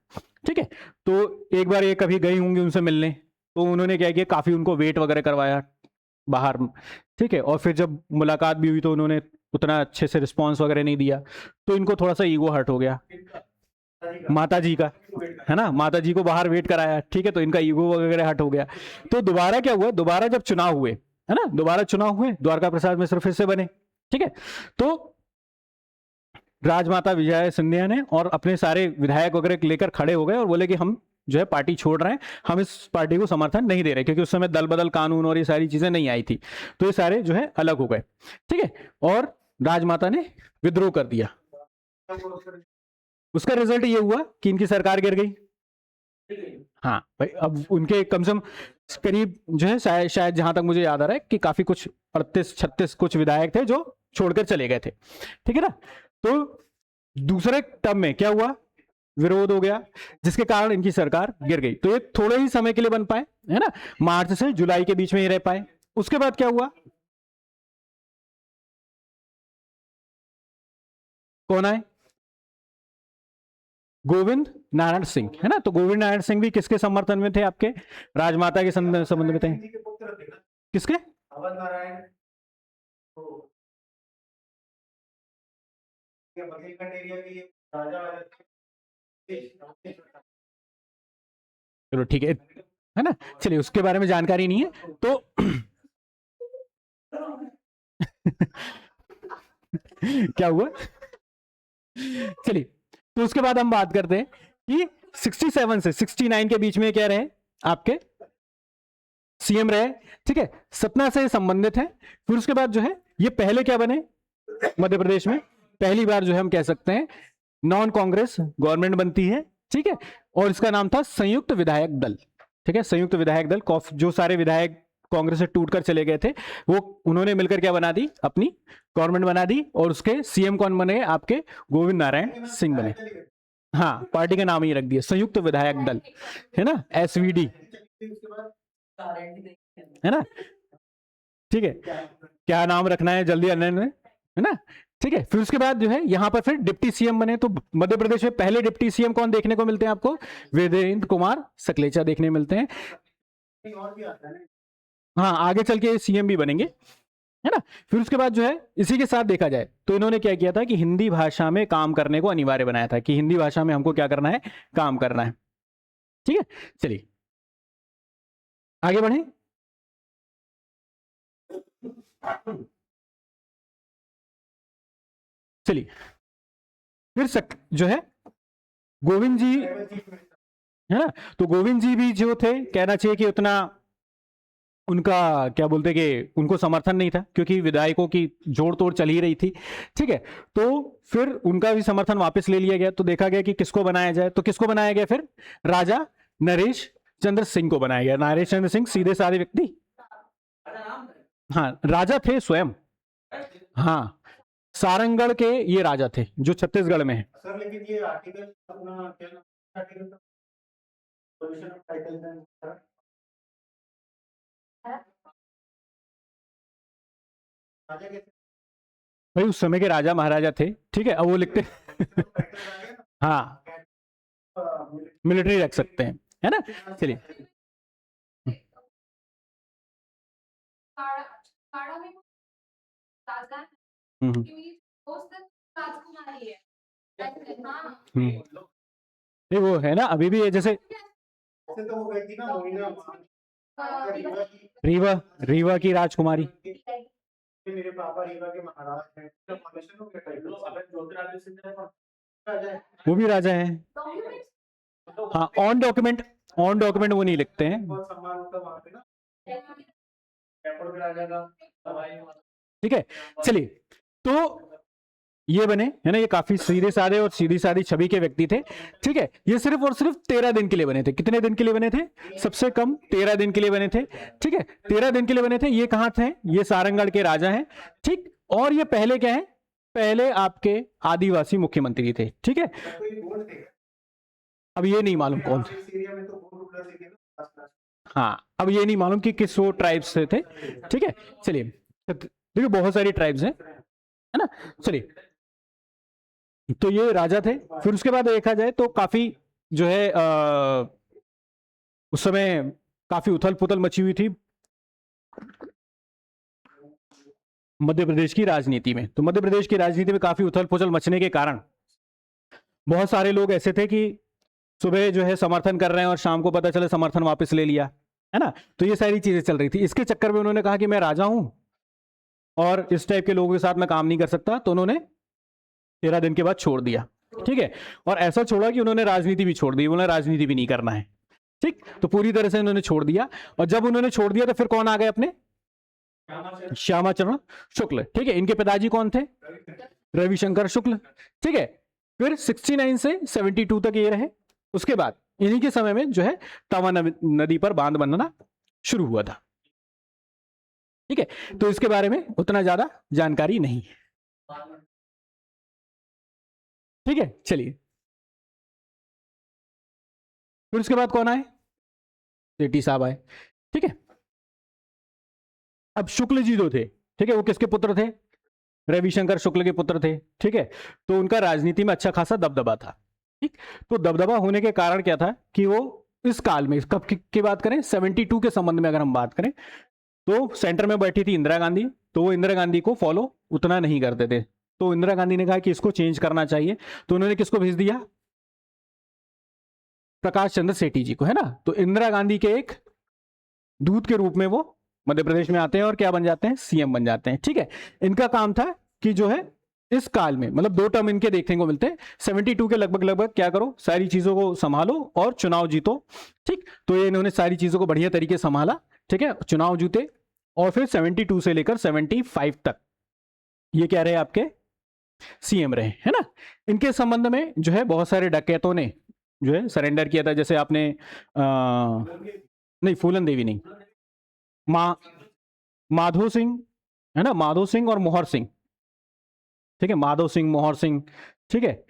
ठीक है, तो एक बार ये कभी गई होंगी उनसे मिलने, तो उन्होंने क्या किया, काफी उनको वेट वगैरह करवाया बाहर। ठीक है, और फिर जब मुलाकात भी हुई तो उन्होंने उतना अच्छे से रिस्पॉन्स वगैरह नहीं दिया, तो इनको थोड़ा सा ईगो हर्ट हो गया, माता जी का, है ना, माता जी को बाहर वेट कराया। ठीक है, तो इनका ईगो वगैरह हट हो गया। तो दोबारा क्या हुआ, दोबारा जब चुनाव हुए, है ना, दोबारा चुनाव हुए, द्वारका प्रसाद मिश्र फिर से बने। ठीक है, तो राजमाता विजया सिंधिया ने और अपने सारे विधायक वगैरह लेकर खड़े हो गए और बोले कि हम जो है पार्टी छोड़ रहे हैं, हम इस पार्टी को समर्थन नहीं दे रहे, क्योंकि उस समय दल बदल कानून और ये सारी चीजें नहीं आई थी, तो ये सारे जो है अलग हो गए। ठीक है, और राजमाता ने विद्रोह कर दिया। उसका रिजल्ट ये हुआ कि इनकी सरकार गिर गई। हाँ भाई, अब उनके कम से कम करीब जो है शायद जहां तक मुझे याद आ रहा है कि काफी कुछ 38-36 कुछ विधायक थे जो छोड़कर चले गए थे। ठीक है ना, तो दूसरे टर्म में क्या हुआ, विरोध हो गया, जिसके कारण इनकी सरकार गिर गई। तो ये थोड़े ही समय के लिए बन पाए, है ना, मार्च से जुलाई के बीच में ही रह पाए। उसके बाद क्या हुआ, कौन आए, गोविंद नारायण सिंह, है ना, तो गोविंद नारायण सिंह भी किसके समर्थन में थे, आपके राजमाता के संबंध में थे, किसके, चलो ठीक है ना, चलिए उसके बारे में जानकारी नहीं है तो क्या हुआ, चलिए, तो उसके बाद हम बात करते हैं कि 67 से 69 के बीच में क्या रहे आपके सीएम रहे। ठीक है, सतना से संबंधित है। फिर उसके बाद जो है ये पहले क्या बने मध्य प्रदेश में, पहली बार जो है हम कह सकते हैं नॉन कांग्रेस गवर्नमेंट बनती है। ठीक है, और इसका नाम था संयुक्त विधायक दल। ठीक है, संयुक्त विधायक दल, जो सारे विधायक कांग्रेस से टूटकर चले गए थे वो उन्होंने मिलकर क्या बना दी, अपनी गवर्नमेंट बना दी, और उसके सीएम कौन बने, आपके गोविंद नारायण सिंह बने। हाँ, पार्टी का नाम ही रख दिया संयुक्त विधायक दल, है ना, एसवीडी, है ना। ठीक है, क्या नाम रखना है जल्दी अन्य ने, है ना। ठीक है, फिर उसके बाद जो है यहां पर फिर डिप्टी सीएम बने। तो मध्य प्रदेश में पहले डिप्टी सीएम कौन देखने को मिलते हैं आपको, वीरेंद्र कुमार सकलेचा देखने मिलते हैं। हाँ, आगे चल के सीएम भी बनेंगे, है ना। फिर उसके बाद जो है इसी के साथ देखा जाए तो इन्होंने क्या किया था कि हिंदी भाषा में काम करने को अनिवार्य बनाया था, कि हिंदी भाषा में हमको क्या करना है, काम करना है। ठीक है, चलिए आगे बढ़े। चलिए फिर जो है गोविंद जी, है ना, तो गोविंद जी भी जो थे, कहना चाहिए कि उतना उनका क्या बोलते कि उनको समर्थन नहीं था, क्योंकि विधायकों की जोड़ तोड़ चल ही रही थी। ठीक है, तो फिर उनका भी समर्थन वापस ले लिया गया। तो देखा गया कि किसको बनाया जाए, तो किसको बनाया गया, फिर राजा नरेश चंद्र सिंह को बनाया गया। नरेश चंद्र सिंह सीधे साधे व्यक्ति, हाँ राजा थे स्वयं, हाँ सारंगढ़ के ये राजा थे जो छत्तीसगढ़ में है। सर लेकिन ये आर्टिकल अपना क्या आर्टिकल भाई, उस समय के राजा महाराजा थे। ठीक है, अब वो लिखते हाँ, मिलिट्री रख सकते हैं, है ना। चलिए नहीं, वो है ना अभी भी है, जैसे रीवा रीवा की राजकुमारी,
मेरे पापा रीवा के महाराज हैं, तो फाउंडेशन हो गया टाइटल। अगर ज्योतिरादित्य सिंधिया राजा है,
वो भी राजा है। हाँ, ऑन डॉक्यूमेंट वो नहीं लिखते हैं।
बहुत सम्मान होता वहां पे ना, एयरपोर्ट पे राजा का
ठीक है, चलिए, तो ये बने, है ना, ये काफी सीधे साधे और सीधी सादी छवि के व्यक्ति थे। ठीक है, ये सिर्फ और सिर्फ 13 दिन के लिए बने थे। कितने दिन के लिए बने थे? सबसे कम 13 दिन के लिए बने थे। ठीक है, 13 दिन के लिए बने थे। ये कहां थे? ये सारंगढ़ के राजा हैं। ठीक, और ये पहले क्या है? पहले आपके आदिवासी मुख्यमंत्री थे। ठीक है,
कोई बोल थे,
अब ये नहीं मालूम कौन थे।
इस एरिया में तो बहुत रूलर थे ना।
हाँ, अब ये नहीं मालूम कि किस वो ट्राइब्स से थे। ठीक है, चलिए, देखिए बहुत सारी ट्राइब्स हैं, है ना। चलिए, तो ये राजा थे। फिर उसके बाद देखा जाए तो काफी जो है उस समय काफी उथल पुथल मची हुई थी मध्य प्रदेश की राजनीति में। तो मध्य प्रदेश की राजनीति में काफी उथल पुथल मचने के कारण बहुत सारे लोग ऐसे थे कि सुबह जो है समर्थन कर रहे हैं और शाम को पता चले समर्थन वापस ले लिया, है ना। तो ये सारी चीजें चल रही थी। इसके चक्कर में उन्होंने कहा कि मैं राजा हूं और इस टाइप के लोगों के साथ मैं काम नहीं कर सकता, तो उन्होंने 13 दिन के बाद छोड़ दिया। ठीक है, और ऐसा छोड़ा कि उन्होंने राजनीति भी छोड़ दी। उन्होंने राजनीति भी नहीं करना है। ठीक, तो पूरी तरह से उन्होंने छोड़ दिया। और जब उन्होंने छोड़ दिया तो फिर कौन आ गए अपने? श्यामाचरण शुक्ल। ठीक है, इनके पिताजी कौन थे? रविशंकर शुक्ल। ठीक है, फिर 69 से 72 तक ये रहे। उसके बाद इन्हीं के समय में जो है तवा नदी पर बांध बनना शुरू हुआ था। ठीक है, तो इसके बारे में उतना ज्यादा जानकारी नहीं है। ठीक है, चलिए, फिर उसके बाद कौन आए? सेठी साहब आए। ठीक है, अब शुक्ल जी जो थे, ठीक है, वो किसके पुत्र थे? रविशंकर शुक्ल के पुत्र थे। ठीक है, तो उनका राजनीति में अच्छा खासा दबदबा था। ठीक, तो दबदबा होने के कारण क्या था कि वो इस काल में, कब की बात करें, 72 के संबंध में अगर हम बात करें, तो सेंटर में बैठी थी इंदिरा गांधी। तो वो इंदिरा गांधी को फॉलो उतना नहीं करते थे। तो इंदिरा गांधी ने कहा कि इसको चेंज करना चाहिए। तो उन्होंने किसको भेज दिया? प्रकाश चंद्र सेठी जी को, है ना। तो इंदिरा गांधी के एक दूत के रूप में वो मध्य प्रदेश में आते हैं और क्या बन जाते हैं? सीएम बन जाते हैं। ठीक है, इनका काम था कि जो है इस काल में, मतलब 2 टर्म इनके देखने को मिलते हैं। 72 के लगभग लगभग क्या करो, सारी चीजों को संभालो और चुनाव जीतो। ठीक, तो ये इन्होंने सारी चीजों को बढ़िया तरीके से संभाला। ठीक है, चुनाव जीते और फिर 72 से लेकर 75 तक ये क्या रहे? आपके सीएम रहे, है ना। इनके संबंध में जो है बहुत सारे डकैतों ने जो है सरेंडर किया था। जैसे आपने नहीं, फूलन देवी नहीं, माधो सिंह, है ना, माधो सिंह और मोहर सिंह। ठीक है, माधो सिंह, मोहर सिंह। ठीक है,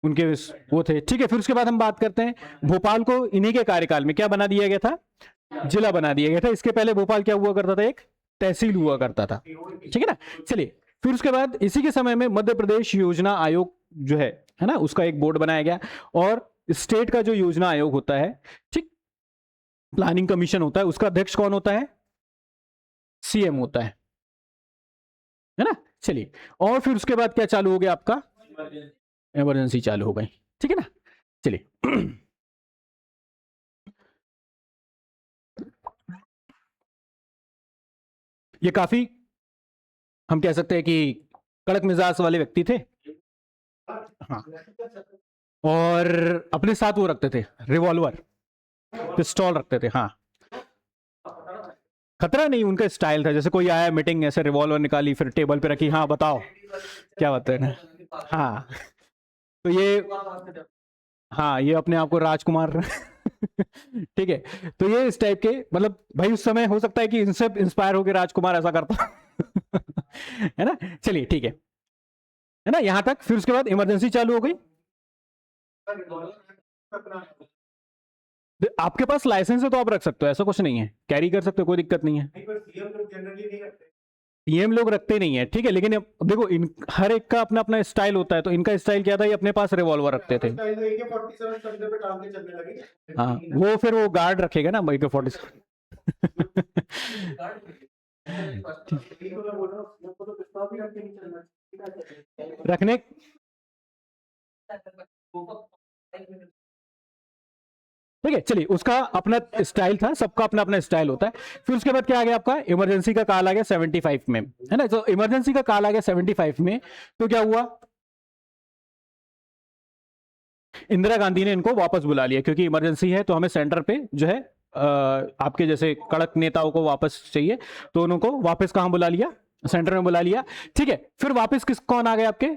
उनके वो थे। ठीक है, फिर उसके बाद हम बात करते हैं भोपाल को इन्हीं के कार्यकाल में क्या बना दिया गया था? जिला बना दिया गया था। इसके पहले भोपाल क्या हुआ करता था? एक तहसील हुआ करता था। ठीक है ना। चलिए, फिर उसके बाद इसी के समय में मध्य प्रदेश योजना आयोग जो है ना, उसका एक बोर्ड बनाया गया। और स्टेट का जो योजना आयोग होता है, ठीक, प्लानिंग कमीशन होता है, उसका अध्यक्ष कौन होता है? सीएम होता है ना। चलिए, और फिर उसके बाद क्या चालू हो गया आपका? इमरजेंसी चालू हो गई। ठीक है ना। चलिए, ये काफी हम कह सकते हैं कि कड़क मिजाज वाले व्यक्ति थे। हाँ, और अपने साथ वो रखते थे रिवॉल्वर, पिस्टल रखते थे। हाँ, खतरा नहीं, उनका स्टाइल था। जैसे कोई आया मीटिंग, ऐसे रिवॉल्वर निकाली, फिर टेबल पे रखी, हाँ बताओ क्या बात है। हाँ, तो ये, हाँ, ये अपने आप को राजकुमार ठीक है, तो ये इस टाइप के, मतलब भाई उस समय हो सकता है कि इनसे इंस्पायर होकर राजकुमार ऐसा करता है ना। चलिए, ठीक है ना, यहां तक। फिर उसके बाद इमरजेंसी चालू हो गई। आपके पास लाइसेंस है तो आप रख सकते हो, ऐसा कुछ नहीं है, कैरी कर सकते हो, कोई दिक्कत नहीं है। सीएम लोग रखते नहीं है, ठीक है, लेकिन अब देखो, इन हर एक का अपना अपना स्टाइल होता है। तो इनका स्टाइल क्या था? ये अपने पास रिवॉल्वर रखते थे। हाँ, वो फिर वो गार्ड रखेगा ना AK-47 रखने। ठीक है, चलिए उसका अपना स्टाइल था, सबका अपना अपना स्टाइल होता है। फिर उसके बाद क्या आ गया आपका, इमरजेंसी का काल आ गया 75 में, है ना। तो इमरजेंसी का काल आ गया 75 में, तो क्या हुआ, इंदिरा गांधी ने इनको वापस बुला लिया, क्योंकि इमरजेंसी है तो हमें सेंटर पे जो है आपके जैसे कड़क नेताओं को वापस चाहिए, तो उनको वापस कहां बुला लिया, सेंटर में बुला लिया। ठीक है, फिर वापस कौन आ गए आपके,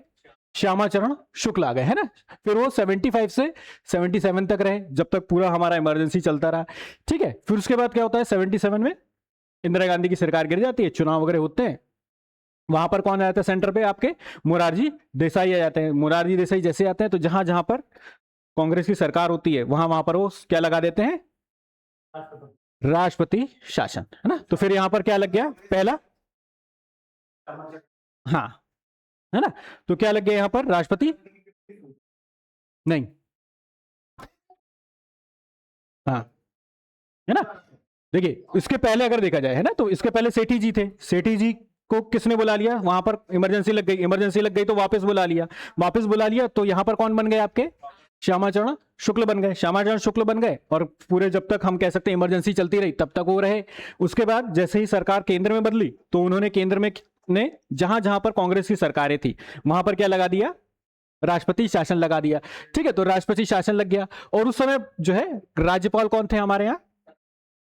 श्यामाचरण शुक्ल आ गए, है ना। फिर वो 75 से 77 तक रहे, जब तक पूरा हमारा इमरजेंसी चलता रहा। ठीक है, फिर उसके बाद क्या होता है, 77 में इंदिरा गांधी की सरकार गिर जाती है, चुनाव वगैरह होते हैं, वहां पर कौन आ जाता है सेंटर पे, आपके मोरारजी देसाई आ जाते हैं। मोरारजी देसाई जैसे आते हैं तो जहां जहां पर कांग्रेस की सरकार होती है वहां वहां पर वो क्या लगा देते हैं, राष्ट्रपति शासन, है ना। तो फिर यहां पर क्या लग गया, पहला, हाँ, है ना। तो क्या लग गया यहां पर, राष्ट्रपति नहीं, हाँ, है ना। देखिए इसके पहले अगर देखा जाए, है ना, तो इसके पहले सेठी जी थे, सेठी जी को किसने बुला लिया, वहां पर इमरजेंसी लग गई, इमरजेंसी लग गई तो वापस बुला लिया, वापस बुला लिया तो यहां पर कौन बन गए आपके, श्यामाचरण शुक्ल बन गए, श्यामाचरण शुक्ल बन गए, और पूरे जब तक हम कह सकते हैं इमरजेंसी चलती रही तब तक वो रहे। उसके बाद जैसे ही सरकार केंद्र में बदली तो उन्होंने केंद्र में ने जहां जहां पर कांग्रेस की सरकारें थी वहां पर क्या लगा दिया, राष्ट्रपति शासन लगा दिया। ठीक है, तो राष्ट्रपति शासन लग गया, और उस समय जो है राज्यपाल कौन थे हमारे यहाँ,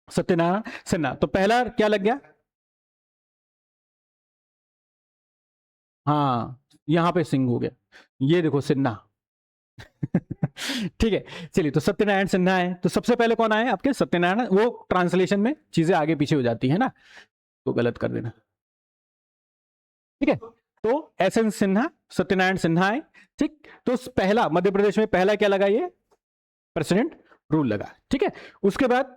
सत्यनारायण सिन्हा। तो पहला क्या लग गया, हाँ यहां पे सिंह हो गया, ये देखो सिन्हा। ठीक है, चलिए तो सत्यनारायण सिन्हा है, तो सबसे पहले कौन आए आपके, सत्यनारायण। वो ट्रांसलेशन में चीजें आगे पीछे हो जाती है ना, तो गलत कर देना। ठीक है, तो एस एन सिन्हा, सत्यनारायण सिन्हा है। ठीक, तो पहला मध्य प्रदेश में पहला क्या लगा, ये प्रेसिडेंट रूल लगा। ठीक है, उसके बाद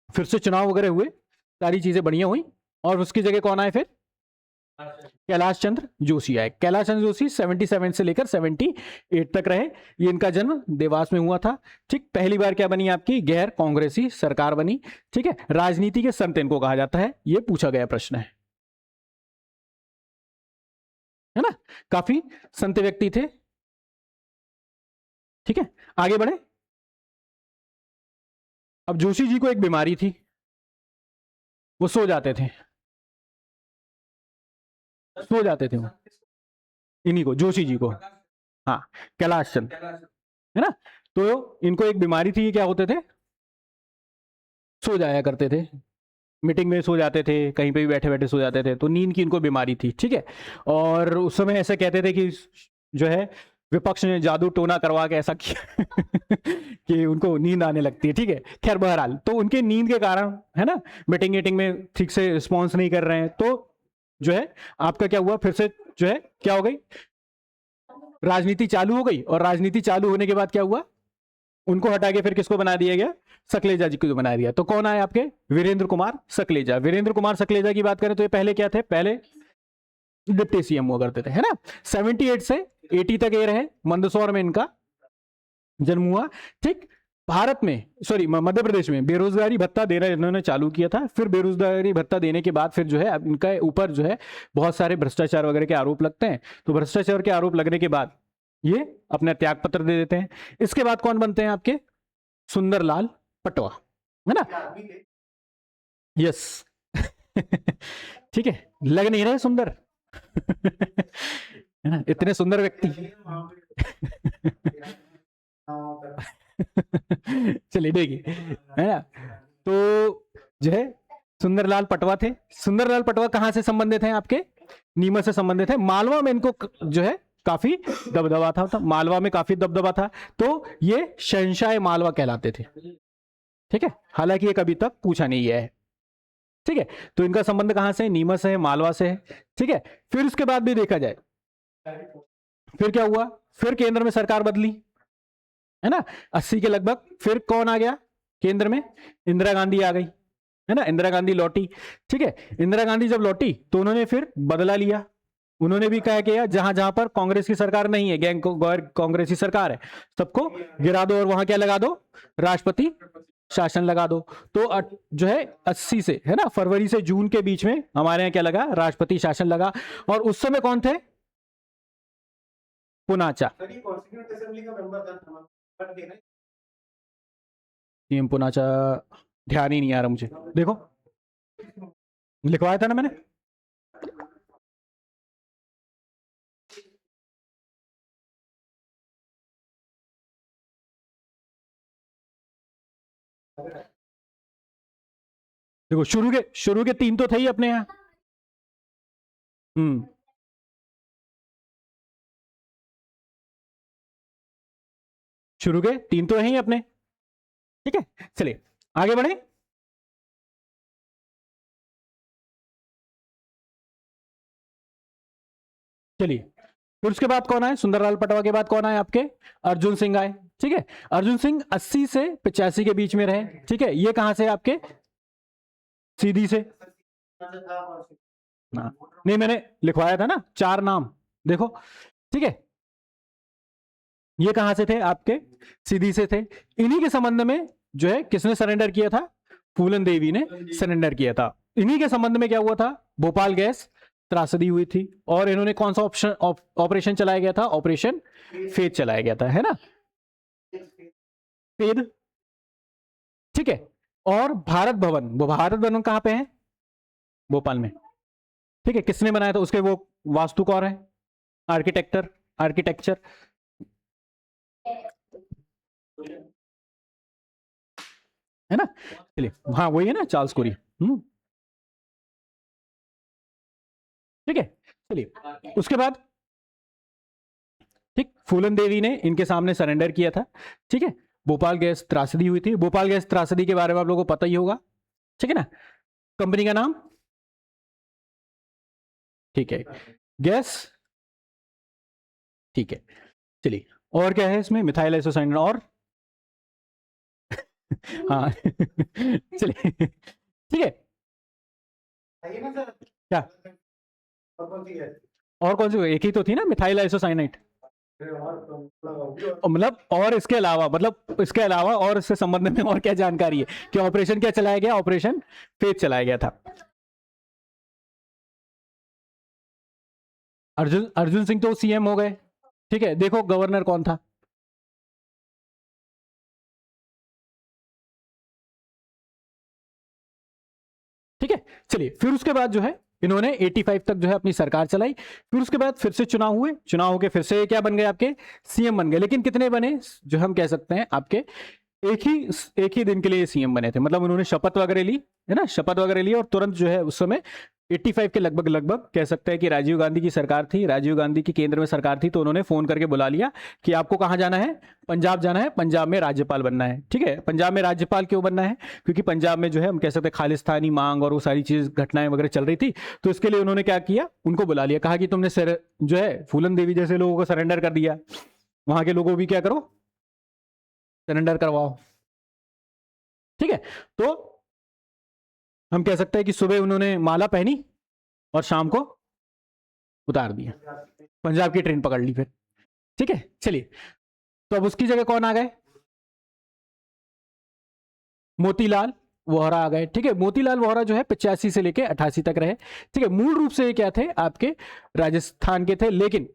फिर से चुनाव वगैरह हुए, सारी चीजें बढ़िया हुई, और उसकी जगह कौन आए फिर, कैलाश चंद्र जोशी आए। कैलाश चंद्र जोशी 77 से लेकर 78 तक रहे। ये इनका जन्म देवास में हुआ था। ठीक, पहली बार क्या बनी आपकी, गैर कांग्रेसी सरकार बनी। ठीक है, राजनीति के संत इनको कहा जाता है, ये पूछा गया प्रश्न है ना। काफी संत व्यक्ति थे। ठीक है, आगे बढ़े। अब जोशी जी को एक बीमारी थी, वो सो जाते थे, सो जाते थे वो, इन्हीं को, जोशी जी को, हाँ, कैलाश चंद, है ना। तो इनको एक बीमारी थी, ये क्या होते थे, सो जाया करते थे, मीटिंग में सो जाते थे, कहीं पे भी बैठे बैठे सो जाते थे, तो नींद की इनको बीमारी थी। ठीक है, और उस समय ऐसे कहते थे कि जो है विपक्ष ने जादू टोना करवा के ऐसा किया कि उनको नींद आने लगती है। ठीक है, खैर बहरहाल, तो उनके नींद के कारण, है ना, मीटिंग मीटिंग में ठीक से रिस्पॉन्स नहीं कर रहे हैं, तो जो है आपका क्या हुआ, फिर से जो है क्या हो गई, राजनीति चालू हो गई, और राजनीति चालू होने के बाद क्या हुआ, उनको हटा के फिर किसको बना दिया गया, सकलेजा जी को बना दिया। तो कौन आए आपके, वीरेंद्र कुमार सकलेजा। वीरेंद्र कुमार सकलेजा की बात करें तो ये पहले क्या थे, पहले डिप्टी सीएम हुआ करते थे, है ना। 78 से 80 तक ये रहे, मंदसौर में इनका जन्म हुआ। ठीक, भारत में, सॉरी मध्य प्रदेश में बेरोजगारी भत्ता देना इन्होंने चालू किया था। फिर बेरोजगारी भत्ता देने के बाद फिर जो है अब इनका ऊपर जो है बहुत सारे भ्रष्टाचार वगैरह के आरोप लगते हैं। तो भ्रष्टाचार के आरोप लगने के बाद ये अपना त्याग पत्र दे देते हैं। इसके बाद कौन बनते हैं आपके, सुंदरलाल पटवा, है ना। यस ठीक है, लग नहीं रहे सुंदर है ना, इतने सुंदर व्यक्ति चलिए देखिए, है ना। तो जो है सुंदरलाल पटवा थे। सुंदरलाल पटवा कहां से संबंधित हैं आपके, नीमच से संबंधित है। मालवा में इनको जो है काफी दबदबा था, मालवा में काफी दबदबा था, तो ये शहंशाह मालवा कहलाते थे। ठीक है, हालांकि ये कभी तक पूछा नहीं गया है। ठीक है, तो इनका संबंध कहां से है, नीमच से है, मालवा से है। ठीक है, फिर उसके बाद भी देखा जाए फिर क्या हुआ, फिर केंद्र में सरकार बदली, है ना, 80 के लगभग। फिर कौन आ गया केंद्र में, इंदिरा गांधी आ गई, है ना, इंदिरा गांधी लौटी। ठीक है, इंदिरा गांधी जब लौटी तो उन्होंने फिर बदला लिया। उन्होंने भी कहा कि जहां जहां पर कांग्रेस की सरकार नहीं है, गैंग गैर कांग्रेसी सरकार है, सबको गिरा दो और वहां क्या लगा दो, राष्ट्रपति शासन लगा दो। तो जो है 80 से, है ना, फरवरी से जून के बीच में हमारे यहाँ क्या लगा, राष्ट्रपति शासन लगा। और उस समय कौन थे, पुनाचा। सीएम पुनाचा ध्यान ही नहीं आ रहा मुझे, देखो लिखवाया था ना मैंने। देखो शुरू के 3 तो थे ही अपने यहाँ। शुरू के 3 तो हैं ही अपने, ठीक है। चलिए आगे बढ़े। चलिए फिर उसके बाद कौन आए, सुंदरलाल पटवा के बाद कौन आए आपके, अर्जुन सिंह आए, ठीक है। अर्जुन सिंह 80 से 85 के बीच में रहे, ठीक है। ये कहां से आपके, सीधी से ना, नहीं मैंने लिखवाया था ना 4 नाम, देखो, ठीक है। ये कहां से थे आपके, सीधी से थे। इन्हीं के संबंध में जो है किसने सरेंडर किया था, फूलन देवी ने सरेंडर किया था। इन्हीं के संबंध में क्या हुआ था, भोपाल गैस त्रासदी हुई थी, और इन्होंने कौन सा ऑपरेशन चलाया गया था, ऑपरेशन फेद चलाया गया था, है ना, फेद, ठीक है। और भारत भवन, वो भारत भवन कहां पे है, भोपाल में, ठीक है। किसने बनाया था, उसके वो वास्तु कौन है, आर्किटेक्चर, है ना। चलिए हाँ वही है ना, चार्ल्स कोरी, ठीक है। चलिए उसके बाद, ठीक, फूलन देवी ने इनके सामने सरेंडर किया था, ठीक है। भोपाल गैस त्रासदी हुई थी, भोपाल गैस त्रासदी के बारे में आप लोगों को पता ही होगा, ठीक है ना। कंपनी का नाम, ठीक है, गैस, ठीक है। चलिए और क्या है इसमें, मिथाइल आइसोसाइनाइड, और हाँ चलिए ठीक है। क्या और कौन सी, एक ही तो थी ना, मिथाइल आइसोसाइनाइड, मतलब और इसके अलावा, मतलब इसके अलावा और इससे संबंध में और क्या जानकारी है कि ऑपरेशन क्या चलाया गया, ऑपरेशन फेज चलाया गया था। अर्जुन सिंह तो सीएम हो गए, ठीक है। देखो गवर्नर कौन था, ठीक है। चलिए फिर उसके बाद जो है इन्होंने 85 तक जो है अपनी सरकार चलाई, फिर उसके बाद फिर से चुनाव हुए, चुनाव होके फिर से क्या बन गए आपके, सीएम बन गए। लेकिन कितने बने, जो हम कह सकते हैं आपके एक ही दिन के लिए सीएम बने थे, मतलब उन्होंने शपथ वगैरह ली, है ना, शपथ वगैरह ली, और तुरंत जो है उस समय 85 के लगभग कह सकते हैं कि राजीव गांधी की सरकार थी, राजीव गांधी की केंद्र में सरकार थी, तो उन्होंने फोन करके बुला लिया कि आपको कहां जाना है, पंजाब जाना है, पंजाब में राज्यपाल बनना है, ठीक है। पंजाब में राज्यपाल क्यों बनना है, क्योंकि पंजाब में जो है हम कह सकते हैं खालिस्तानी मांग और वो सारी चीज घटनाएं वगैरह चल रही थी, तो इसके लिए उन्होंने क्या किया, उनको बुला लिया, कहा कि तुमने जो है फूलन देवी जैसे लोगों को सरेंडर कर दिया, वहां के लोगों भी क्या करो, सरेंडर करवाओ, ठीक है। तो हम कह सकते हैं कि सुबह उन्होंने माला पहनी और शाम को उतार दिया, पंजाब की ट्रेन पकड़ ली फिर, ठीक है। चलिए तो अब उसकी जगह कौन आ गए, मोतीलाल वोहरा आ गए, ठीक है। मोतीलाल वोहरा जो है 85 से लेके 88 तक रहे, ठीक है। मूल रूप से ये क्या थे, आपके राजस्थान के थे, लेकिन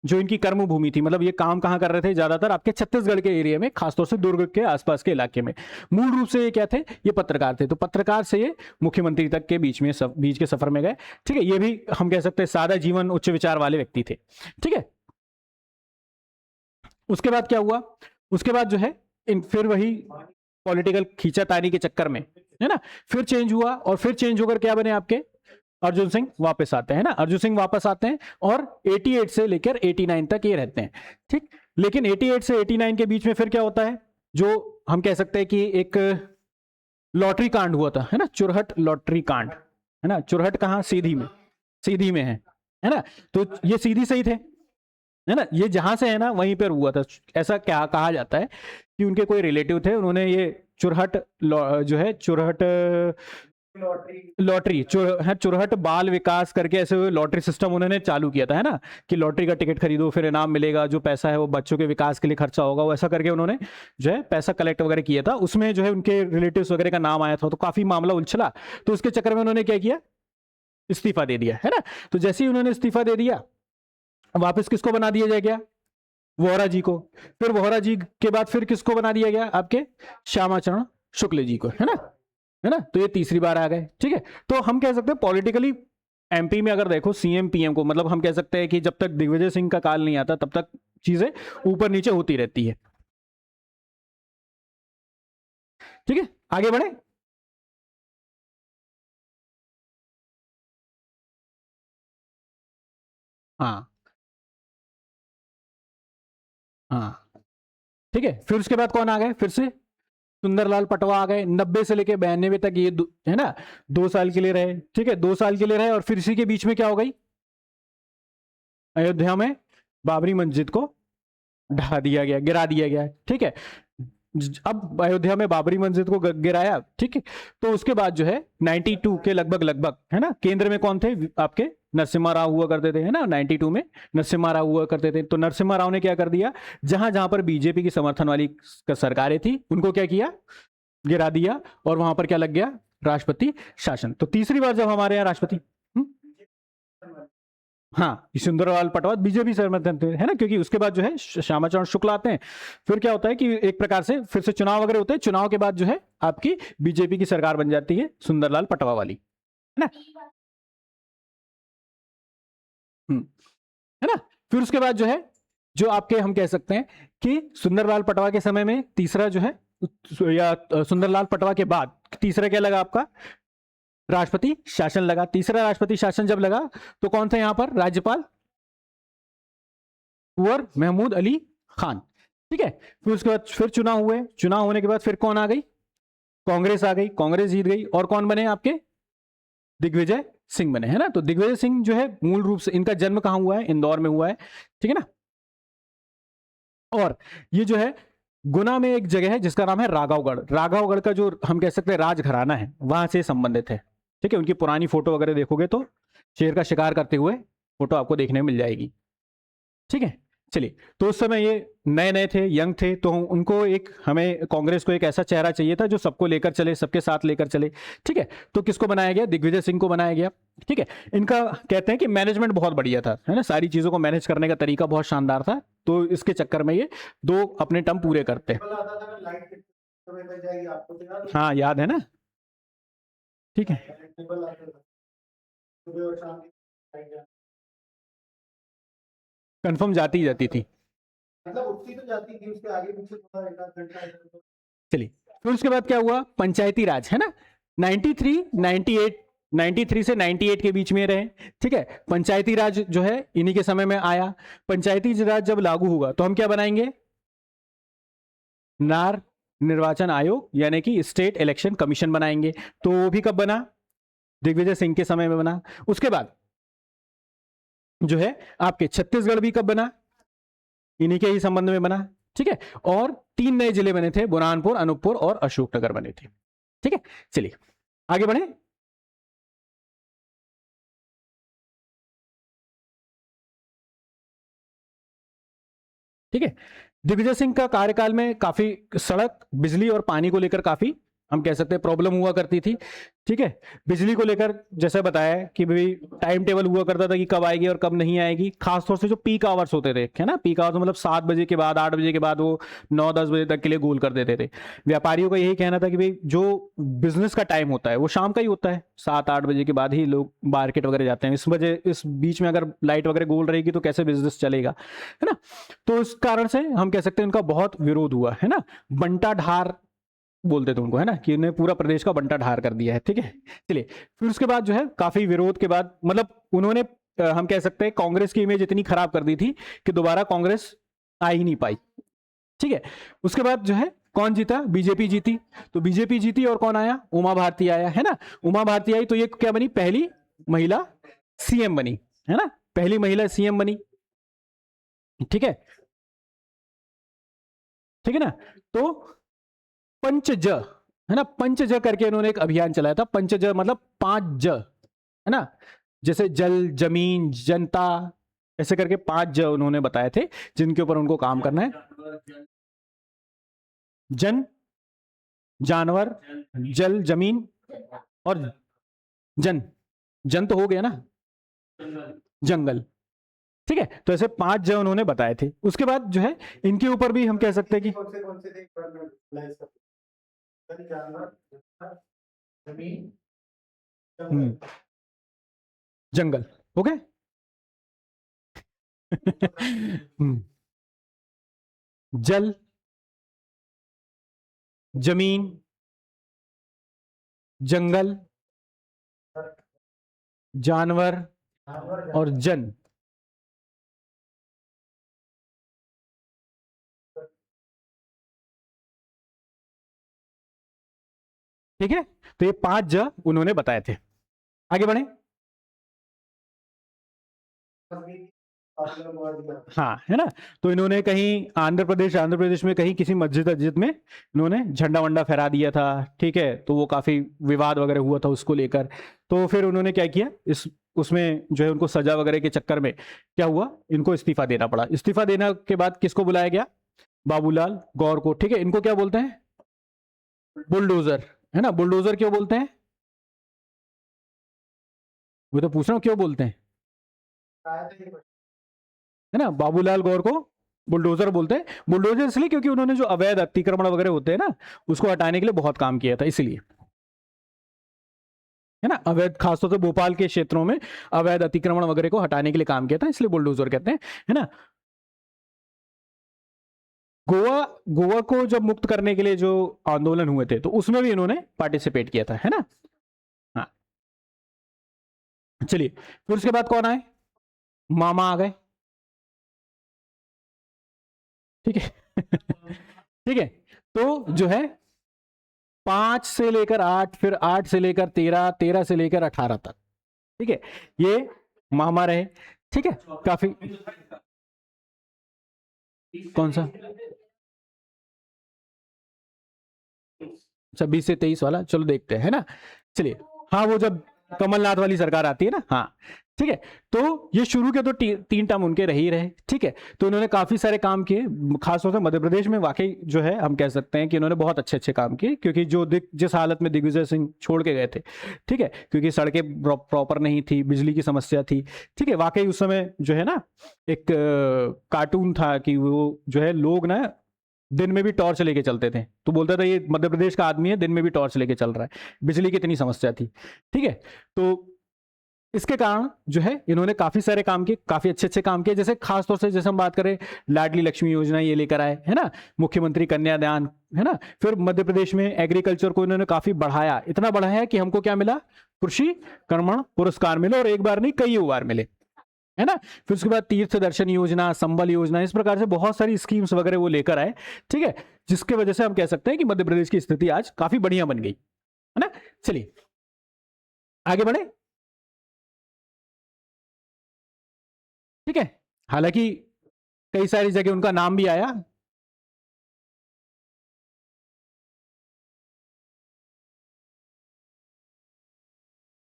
जो इनकी कर्मभूमि थी, मतलब ये काम कहां कर रहे थे ज्यादातर, आपके छत्तीसगढ़ के एरिया में, खासतौर से दुर्ग के आसपास के इलाके में। मूल रूप से ये क्या थे, ये पत्रकार थे, तो पत्रकार से ये मुख्यमंत्री तक के बीच के सफर में गए, ठीक है। ये भी हम कह सकते हैं सादा जीवन उच्च विचार वाले व्यक्ति थे, ठीक है। उसके बाद क्या हुआ, उसके बाद जो है फिर वही पॉलिटिकल खींचातानी के चक्कर में, है ना, फिर चेंज हुआ, और फिर चेंज होकर क्या बने आपके, अर्जुन सिंह वापस आते हैं ना, अर्जुन सिंह वापस आते हैं, और 88 से लेकर 89 तक ये रहते हैं, ठीक। लेकिन 88 से 89 के बीच में फिर क्या होता है, जो हम कह सकते हैं कि एक लॉटरी कांड हुआ था, है ना, चुरहट लॉटरी कांड, है ना। चुरहट कहां, सीधी में है ना। तो ये सीधी से ही थे, है ना, ये जहां से है ना वहीं पर हुआ था। ऐसा क्या कहा जाता है कि उनके कोई रिलेटिव थे, उन्होंने ये चुरहट जो है चुरहट लॉटरी चुरहट बाल विकास करके ऐसे लॉटरी सिस्टम उन्होंने चालू किया था, है ना, कि लॉटरी का टिकट खरीदो फिर इनाम मिलेगा, जो पैसा है वो बच्चों के विकास के लिए खर्चा होगा, वो ऐसा करके उन्होंने जो है पैसा कलेक्ट वगैरह किया था। उसमें जो है उनके रिलेटिव्स वगैरह का नाम आया था, तो काफी मामला उछला, तो उसके चक्कर में उन्होंने क्या किया, इस्तीफा दे दिया, है ना। तो जैसे ही उन्होंने इस्तीफा दे दिया, वापस किसको बना दिया जाएगा, वोहरा जी को। फिर वोहरा जी के बाद फिर किसको बना दिया गया, आपके श्यामाचरण शुक्ल जी को, है ना, तो ये तीसरी बार आ गए। ठीक है, तो हम कह सकते हैं पॉलिटिकली एमपी में अगर देखो सीएम पीएम को, मतलब हम कह सकते हैं कि जब तक दिग्विजय सिंह का काल नहीं आता तब तक चीजें ऊपर नीचे होती रहती है। ठीक है, आगे बढ़े। हाँ हाँ, ठीक है, फिर उसके बाद कौन आ गए, फिर से सुंदरलाल पटवा आ गए। 90 से लेके 92 तक ये है ना 2 साल के लिए रहे। ठीक है, 2 साल के लिए रहे, और फिर इसी के बीच में क्या हो गई, अयोध्या में बाबरी मस्जिद को ढा दिया गया, गिरा दिया गया। ठीक है, अब अयोध्या में बाबरी मस्जिद को गिराया। ठीक है, तो उसके बाद जो है 92 के लगभग लगभग, है ना, केंद्र में कौन थे आपके, नरसिम्हा राव हुआ करते थे, है ना, 92 में नरसिम्हा राव हुआ करते थे। तो नरसिम्हा राव ने क्या कर दिया, जहां जहां पर बीजेपी की समर्थन वाली सरकारें थी उनको क्या किया, गिरा दिया, और वहां पर क्या लग गया, राष्ट्रपति शासन। तो तीसरी बार जब हमारे यहाँ राष्ट्रपति, हाँ, सुंदरलाल पटवा बीजेपी समर्थन थे, है ना, क्योंकि उसके बाद जो है श्यामाचरण शुक्ल आते हैं। फिर क्या होता है कि एक प्रकार से फिर से चुनाव वगैरह होते हैं, चुनाव के बाद जो है आपकी बीजेपी की सरकार बन जाती है सुंदरलाल पटवा वाली, है ना। है ना, फिर उसके बाद जो है, जो आपके हम कह सकते हैं कि सुंदरलाल पटवा के समय में तीसरा जो है, या सुंदरलाल पटवा के बाद तीसरा क्या लगा आपका, राष्ट्रपति शासन लगा। तीसरा राष्ट्रपति शासन जब लगा तो कौन था यहां पर राज्यपाल, कुंवर महमूद अली खान। ठीक है, फिर उसके बाद फिर चुनाव हुए, चुनाव होने के बाद फिर कौन आ गई, कांग्रेस आ गई, कांग्रेस जीत गई, और कौन बने आपके, दिग्विजय सिंह बने, है ना। तो दिग्विजय सिंह जो है मूल रूप से इनका जन्म कहां हुआ है, इंदौर में हुआ है। ठीक है ना, और ये जो है गुना में एक जगह है जिसका नाम है राघवगढ़। राघवगढ़ का जो हम कह सकते हैं राजघराना है वहां से संबंधित है। ठीक है, उनकी पुरानी फोटो वगैरह देखोगे तो शेर का शिकार करते हुए फोटो आपको देखने में मिल जाएगी। ठीक है, चलिए, तो उस समय ये नए नए थे, यंग थे, तो उनको एक, हमें कांग्रेस को एक ऐसा चेहरा चाहिए था जो सबको लेकर चले, सबके साथ लेकर चले। ठीक है, तो किसको बनाया गया, दिग्विजय सिंह को बनाया गया। ठीक है, इनका कहते हैं कि मैनेजमेंट बहुत बढ़िया था, है ना, सारी चीजों को मैनेज करने का तरीका बहुत शानदार था, तो इसके चक्कर में ये 2 अपने टर्म पूरे करते हैं। हाँ, याद है ना। ठीक है, कंफर्म जाती ही जाती थी।
मतलब उठती तो जाती थी, उसके आगे पीछे थोड़ा एक आध घंटा
चलिए, फिर उसके बाद क्या हुआ, पंचायती राज, है ना, 93 से 98 के बीच में रहे। ठीक है, पंचायती राज जो है इन्हीं के समय में आया। पंचायती राज जब लागू होगा तो हम क्या बनाएंगे, नार निर्वाचन आयोग, यानी कि स्टेट इलेक्शन कमीशन बनाएंगे। तो वो भी कब बना, दिग्विजय सिंह के समय में बना। उसके बाद जो है आपके छत्तीसगढ़ भी कब बना, इन्हीं के ही संबंध में बना। ठीक है, और 3 नए जिले बने थे, बुरहानपुर, अनूपपुर और अशोकनगर बने थे। ठीक है, चलिए आगे बढ़े। ठीक है, दिग्विजय सिंह का कार्यकाल में काफी सड़क, बिजली और पानी को लेकर काफी हम कह सकते हैं प्रॉब्लम हुआ करती थी। ठीक है, बिजली को लेकर जैसे बताया कि भाई टाइम टेबल हुआ करता था कि कब आएगी और कब नहीं आएगी, खासतौर से जो पीक आवर्स होते थे, है ना, पीक आवर्स मतलब 7 बजे के बाद, 8 बजे के बाद वो 9-10 बजे तक के लिए गोल कर देते थे। व्यापारियों का यही कहना था कि भाई जो बिजनेस का टाइम होता है वो शाम का ही होता है, 7-8 बजे के बाद ही लोग मार्केट वगैरह जाते हैं। इस बीच में अगर लाइट वगैरह गोल रहेगी तो कैसे बिजनेस चलेगा, है ना। तो इस कारण से हम कह सकते हैं उनका बहुत विरोध हुआ, है ना, बंटा ढार बोलते थे उनको, है ना, कि इन्हें पूरा प्रदेश का बंटा ढार कर दिया है। ठीक है, चलिए, फिर उसके बाद जो है काफी विरोध के बाद, मतलब उन्होंने हम कह सकते हैं कांग्रेस की इमेज इतनी खराब कर दी थी कि दोबारा कांग्रेस आ ही नहीं पाई। ठीक है, उसके बाद जो है कौन जीता, बीजेपी जीती। तो बीजेपी जीती और कौन आया, उमा भारती आया, है ना। उमा भारती आई तो ये क्या बनी, पहली महिला सीएम बनी, है ना, पहली महिला सीएम बनी। ठीक है, ठीक है ना। तो पंचज, है ना, पंचज करके इन्होंने एक अभियान चलाया था। पंचज मतलब 5 ज, है ना, जैसे जल, जमीन, जनता, ऐसे करके 5 ज उन्होंने बताए थे जिनके ऊपर उनको काम करना है। जन, जानवर, जल, जमीन और जन, जन तो हो गया ना, जंगल। ठीक है, तो ऐसे 5 ज उन्होंने बताए थे। उसके बाद जो है इनके ऊपर भी हम कह सकते हैं कि
कौन से थे जानवर, जमीन,
हम्म, जंगल। ओके। जल, जमीन, जंगल, जानवर
जानवर,
और जन। ठीक है, तो ये 5 ज उन्होंने बताए थे। आगे बढ़े। हाँ, है ना। तो इन्होंने कहीं आंध्र प्रदेश में कहीं किसी मस्जिद में इन्होंने झंडा वंडा फहरा दिया था। ठीक है, तो वो काफी विवाद वगैरह हुआ था उसको लेकर। तो फिर उन्होंने क्या किया, इस उसमें जो है उनको सजा वगैरह के चक्कर में क्या हुआ, इनको इस्तीफा देना पड़ा। इस्तीफा देने के बाद किसको बुलाया गया, बाबूलाल गौर को। ठीक है, इनको क्या बोलते हैं, बुलडोजर, है ना। बुलडोजर क्यों बोलते हैं, वो तो पूछ रहा हूँ क्यों बोलते हैं, है ना। बाबूलाल गौर को बुलडोजर बोलते हैं। बुलडोजर इसलिए क्योंकि उन्होंने जो अवैध अतिक्रमण वगैरह होते हैं ना, उसको हटाने के लिए बहुत काम किया था, इसलिए, है ना। अवैध, खासतौर से भोपाल के क्षेत्रों में अवैध अतिक्रमण वगैरह को हटाने के लिए काम किया था, इसलिए बुलडोजर कहते हैं, है ना। गोवा गोवा को जब मुक्त करने के लिए जो आंदोलन हुए थे, तो उसमें भी इन्होंने पार्टिसिपेट किया था, है ना। हाँ, चलिए, फिर उसके बाद कौन आए, मामा आ गए। ठीक है। ठीक है, तो जो है 5 से लेकर 8, फिर 8 से लेकर 13, 13 से लेकर 18 तक, ठीक है, ये मामा रहे। ठीक है, काफी। कौन सा, 26 से 23 वाला, चलो देखते हैं, है ना। चलिए, हाँ, वो जब कमलनाथ वाली सरकार आती है ना, हाँ, ठीक है। तो ये शुरू के तो 3 टर्म उनके रह ही रहे। ठीक है, तो इन्होंने काफी सारे काम किए, खासतौर से मध्य प्रदेश में वाकई जो है हम कह सकते हैं कि इन्होंने बहुत अच्छे अच्छे काम किए, क्योंकि जो जिस हालत में दिग्विजय सिंह छोड़ के गए थे, ठीक है, क्योंकि सड़कें प्रॉपर नहीं थी, बिजली की समस्या थी। ठीक है, वाकई उस समय जो है ना, एक कार्टून था कि वो जो है लोग ना दिन में भी टॉर्च लेके चलते थे, तो बोलता था ये मध्य प्रदेश का आदमी है, दिन में भी टॉर्च लेके चल रहा है, बिजली की इतनी समस्या थी। ठीक है, तो इसके कारण जो है इन्होंने काफी सारे काम किए, काफी अच्छे अच्छे काम किए। जैसे खासतौर से जैसे हम बात करें, लाडली लक्ष्मी योजना ये लेकर आए, है ना, मुख्यमंत्री कन्यादान, है ना। फिर मध्य प्रदेश में एग्रीकल्चर को इन्होंने काफी बढ़ाया, इतना बढ़ाया कि हमको क्या मिला, कृषि कर्मण पुरस्कार मिले, और एक बार नहीं कई बार मिले, है ना। फिर उसके बाद तीर्थ दर्शन योजना, संबल योजना, इस प्रकार से बहुत सारी स्कीम्स वगैरह वो लेकर आए। ठीक है, जिसके वजह से हम कह सकते हैं कि मध्य प्रदेश की स्थिति आज काफी बढ़िया बन गई, है ना। चलिए आगे बढ़े। ठीक है, हालांकि कई सारी जगह उनका नाम भी आया,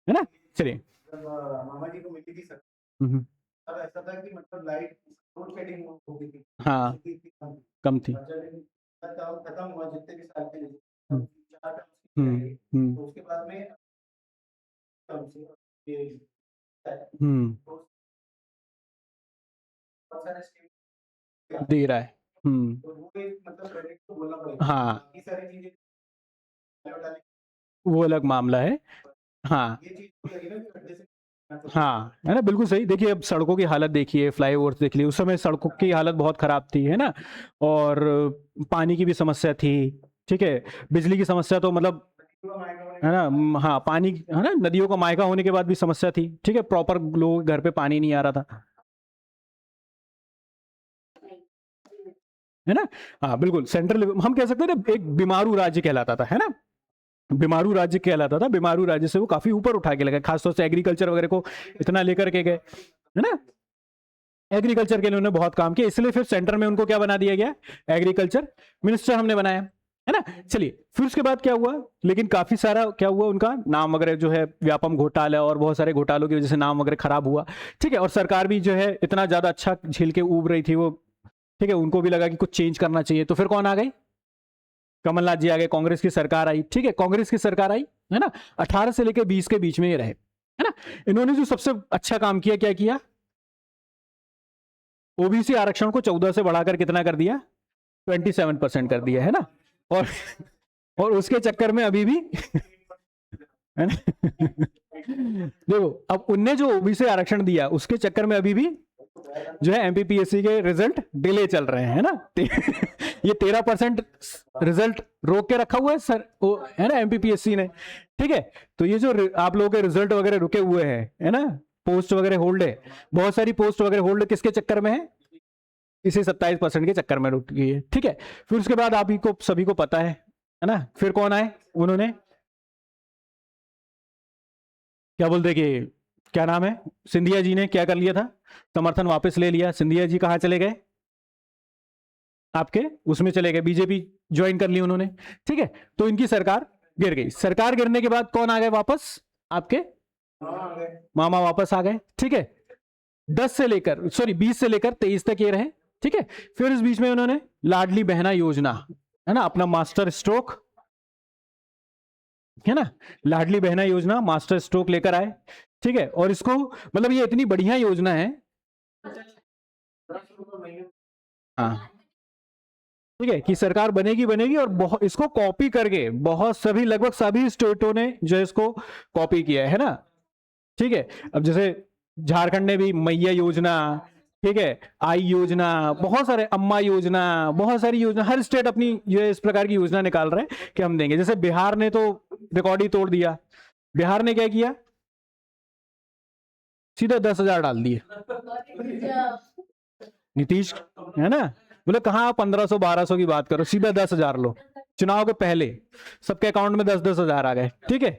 है ना। चलिए।
जब मामा जी को मिली थी सर,
हम्म,
तब ऐसा था कि मतलब लाइट लोड शेडिंग हो गई थी,
हाँ,
बिजली की कम थी।
कम थी।
और जब इनका टर्म खत्म हुआ, जितने भी साल के लिए,
हम्म,
4 टर्म
हम्म,
रहे,
हम्म,
तो उसके बाद में टर्म से ये
हम्म,
तो बहुत सारे स्कीम
दे रहा है। हम्म,
तो वो एक मतलब क्रेडिट तो बोलना पड़ेगा,
हाँ,
बाकी सारी चीजें डालने,
वो अलग मामला है। हाँ,
ये चीज तो लगी ना कि गड्ढे से
हाँ, है ना, बिल्कुल सही। देखिए, अब सड़कों की हालत देखिए, फ्लाईओवर्स देख लिए, उस समय सड़कों की हालत बहुत खराब थी, है ना। और पानी की भी समस्या थी। ठीक है, बिजली की समस्या तो मतलब, है ना, हाँ, पानी, है ना, नदियों का मायका होने के बाद भी समस्या थी। ठीक है, प्रॉपर लोगों के घर पे पानी नहीं आ रहा था, है ना। हाँ, बिल्कुल, सेंट्रल हम कह सकते हैं ना, एक बीमारू राज्य कहलाता था, है ना। बीमारू राज्य कहलाता था, बीमारू राज्य से वो काफी ऊपर उठा के लगा, खासतौर से एग्रीकल्चर वगैरह को इतना लेकर के गए, है ना। एग्रीकल्चर के लिए उन्होंने बहुत काम किया, इसलिए फिर सेंटर में उनको क्या बना दिया गया, एग्रीकल्चर मिनिस्टर हमने बनाया, है ना। चलिए, फिर उसके बाद क्या हुआ, लेकिन काफी सारा क्या हुआ, उनका नाम वगैरह जो है व्यापम घोटाला और बहुत सारे घोटालों की वजह से नाम वगैरह खराब हुआ। ठीक है, और सरकार भी जो है इतना ज्यादा अच्छा झील के उब रही थी वो। ठीक है, उनको भी लगा कि कुछ चेंज करना चाहिए, तो फिर कौन आ गई, कमलनाथ जी आ गए, कांग्रेस की सरकार आई। ठीक है, कांग्रेस की सरकार आई, है ना। 18 से लेकर 20 के बीच में ये रहे, है ना। इन्होंने जो सबसे अच्छा काम किया, क्या किया, ओबीसी आरक्षण को 14 से बढ़ाकर कितना कर दिया, 27% कर दिया, है ना। और और उसके चक्कर में अभी भी है ना देखो, अब उनने जो ओबीसी आरक्षण दिया उसके चक्कर में अभी भी जो है एमपीपीएससी के रिजल्ट डिले चल रहे हैं, है ना ये 13% रिजल्ट रोक के रखा हुआ है सर, वो है ना एमपीपीएससी ने। ठीक है, तो ये जो आप लोगों के रिजल्ट वगैरह रुके हुए हैं, है ना, पोस्ट वगैरह होल्ड है, बहुत सारी पोस्ट वगैरह होल्ड किसके चक्कर में है, इसी 27% के चक्कर में रुक गई है। ठीक है, फिर उसके बाद आप ही को सभी को पता है ना, फिर कौन आए, उन्होंने क्या बोलते कि क्या नाम है, सिंधिया जी ने क्या कर लिया था, समर्थन वापस ले लिया। सिंधिया जी कहाँ चले गए, आपके उसमें चले गए, बीजेपी ज्वाइन कर ली उन्होंने। ठीक है, तो इनकी सरकार गिर गई। सरकार गिरने के बाद कौन आ गए वापस, आपके मामा वापस आ गए। ठीक है, 20 से लेकर 23 तक ये रहे। ठीक है, फिर इस बीच में उन्होंने लाडली बहना योजना, है ना, अपना मास्टर स्ट्रोक, है ना, लाडली बहना योजना मास्टर स्ट्रोक लेकर आए। ठीक है, और इसको मतलब ये इतनी बढ़िया योजना है। हाँ, ठीक है, कि सरकार बनेगी और बहुत इसको कॉपी करके बहुत सभी लगभग सभी स्टेटों ने जो है इसको कॉपी किया है ना। ठीक है, अब जैसे झारखंड ने भी मैया योजना, ठीक है, आई योजना, बहुत सारे अम्मा योजना, बहुत सारी योजना, हर स्टेट अपनी जो है इस प्रकार की योजना निकाल रहे हैं कि हम देंगे। जैसे बिहार ने तो रिकॉर्ड ही तोड़ दिया। बिहार ने क्या किया, सीधा 10,000 डाल दिए। नीतीश, है ना, बोले कहाँ 1500 1200 की बात करो, सीधा 10,000 लो। चुनाव के पहले सबके अकाउंट में 10-10 हजार आ गए। ठीक है,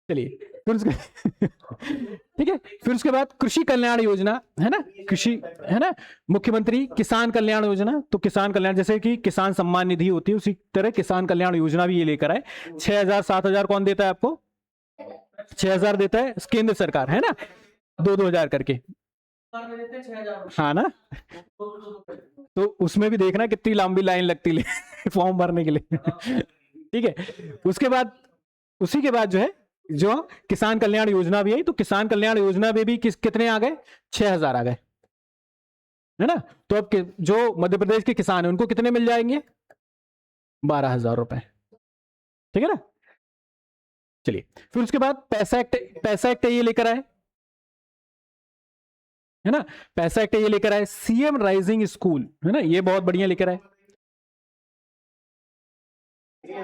चलिए फिर उसके ठीक है, फिर उसके बाद कृषि कल्याण योजना, है ना, कृषि, है ना, मुख्यमंत्री किसान कल्याण योजना। तो किसान कल्याण जैसे कि किसान सम्मान निधि होती है, उसी तरह किसान कल्याण योजना भी ये लेकर आए। 6,000 7,000 कौन देता है आपको, 6,000 देता है केंद्र सरकार, है ना, 2-2 हजार करके। हाँ ना, तो उसमें भी देखना कितनी लंबी लाइन लगती फॉर्म भरने के लिए ठीक है, उसके बाद उसी के बाद जो है जो किसान कल्याण योजना भी आई, तो किसान कल्याण योजना में भी कितने आ गए, 6,000 आ गए, है ना। तो अब जो मध्य प्रदेश के किसान है उनको कितने मिल जाएंगे, 12,000 रुपए। ठीक है ना, चलिए फिर उसके बाद पैसा एक्ट ये लेकर आए, है ना, पैसा एक्ट ये लेकर आए। सीएम राइजिंग स्कूल, है ना, ये बहुत बढ़िया लेकर आए, है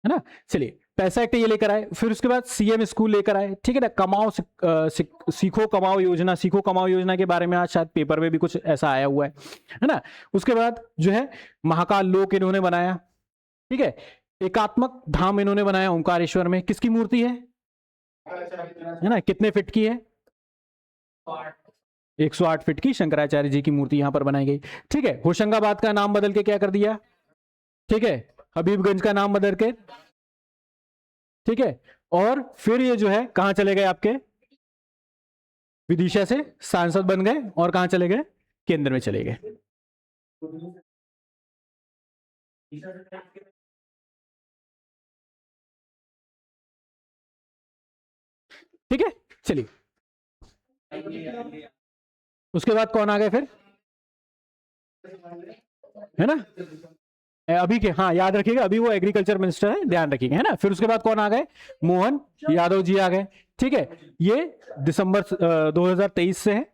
ना। चलिए पैसा एक्ट ये लेकर आए, फिर उसके बाद सीएम स्कूल लेकर आए। ठीक है ना, सीखो कमाओ योजना, सीखो कमाओ योजना के बारे में आज शायद पेपर में भी कुछ ऐसा आया हुआ है ना। उसके बाद जो है महाकाल लोक इन्होंने बनाया। ठीक है, एकात्मक धाम इन्होंने बनाया ओंकारेश्वर में, किसकी मूर्ति है ना, कितने फीट की है, 108 फीट की शंकराचार्य जी की मूर्ति यहां पर बनाई गई। ठीक है, होशंगाबाद का नाम बदल के क्या कर दिया, ठीक है, हबीबगंज का नाम बदल के। ठीक है, और फिर ये जो है कहां चले गए, आपके विदिशा से सांसद बन गए और कहां चले गए, केंद्र में चले गए। ठीक है, चलिए उसके बाद कौन आ गए फिर, है ना, अभी के, हाँ याद रखिएगा, अभी वो एग्रीकल्चर मिनिस्टर है, ध्यान रखिएगा, है ना। फिर उसके बाद कौन आ गए, मोहन यादव जी आ गए। ठीक है, ये दिसंबर 2023 से है,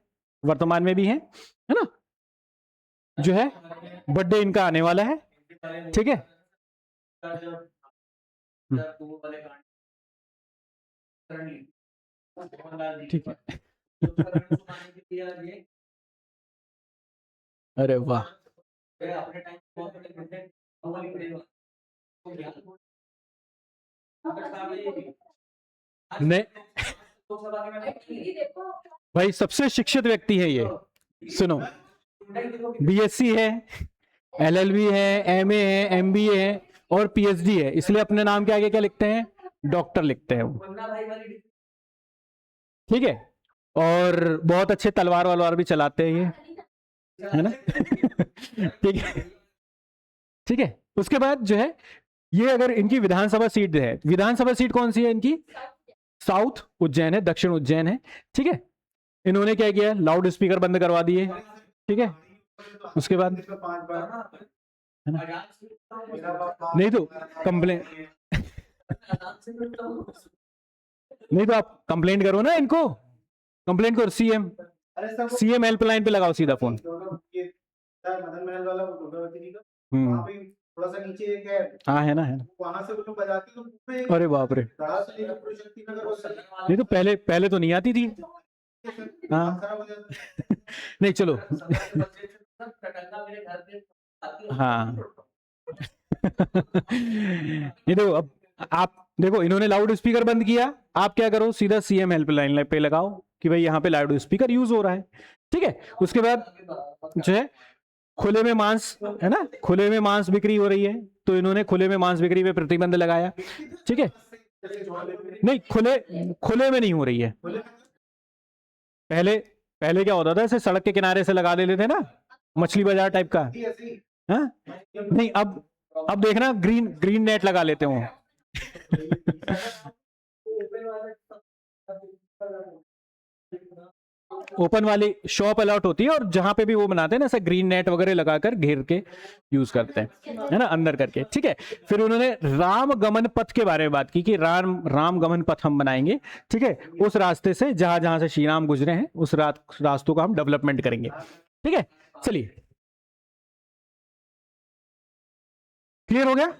वर्तमान में भी है ना, जो है बर्थडे इनका आने वाला है। ठीक है, ठीक है अरे वाह, नहीं भाई, सबसे शिक्षित व्यक्ति है ये, सुनो, बीएससी है, एलएलबी है, एमए है, एमबीए है और पीएचडी है, इसलिए अपने नाम के आगे क्या लिखते हैं, डॉक्टर लिखते हैं वो। ठीक है, और बहुत अच्छे तलवार वलवार भी चलाते हैं ये, है ना ठीक है, ठीक है। उसके बाद जो है ये अगर इनकी विधानसभा सीट है, विधानसभा सीट कौन सी है इनकी, साउथ उज्जैन है, दक्षिण उज्जैन है। ठीक है, इन्होंने क्या किया, लाउड स्पीकर बंद करवा दिए। ठीक है, उसके बाद है ना?
मेरा बाप
नहीं तो कंप्लेन नहीं तो आप कंप्लेंट करो ना इनको, कंप्लेंट करो सीएम
अरे सर वो
सीएम हेल्पलाइन पे लगाओ सीधा फोन।
ये मदन महल वाला वो दुर्गावती जी का वहाँ
हम्म,
पे थोड़ा सा नीचे एक है,
हाँ है ना, है ना।
वहां से वो लोग बजाते तो पूरे
अरे बाप रे,
गड़ा से लेकर पूरे शक्ति नगर वो
नहीं तो पहले पहले तो नहीं आती थी। हाँ
सारा बजा
नहीं चलो हाँ ये देखो, अब आप देखो इन्होंने लाउड स्पीकर बंद किया, आप क्या करो सीधा सीएम हेल्पलाइन पे लगाओ कि भाई यहाँ पे लाउड स्पीकर यूज हो रहा है, ठीक है। उसके बाद जो है खुले में मांस, है ना, खुले में मांस बिक्री हो रही है, तो इन्होंने खुले में मांस बिक्री पे प्रतिबंध लगाया, ठीक है। नहीं खुले खुले में नहीं हो रही है, पहले पहले क्या होता था, ऐसे सड़क के किनारे से लगा देते थे ना, मछली बाजार टाइप का, हाँ नहीं अब देखना ग्रीन ग्रीन नेट लगा लेते हो ओपन वाली शॉप अलॉट होती है, और जहां पे भी वो बनाते हैं ना ऐसा ग्रीन नेट वगैरह लगाकर घेर के यूज करते हैं, है ना, अंदर करके, ठीक है। फिर उन्होंने राम गमन पथ के बारे में बात की कि राम गमन पथ हम बनाएंगे, ठीक है, उस रास्ते से जहां जहां से श्री राम गुजरे हैं उस रास्तों का हम डेवलपमेंट करेंगे, ठीक है। चलिए क्लियर हो गया,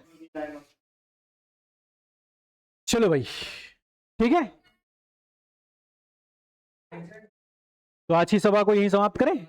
चलो भाई, ठीक है। तो आज की सभा को यहीं समाप्त करें।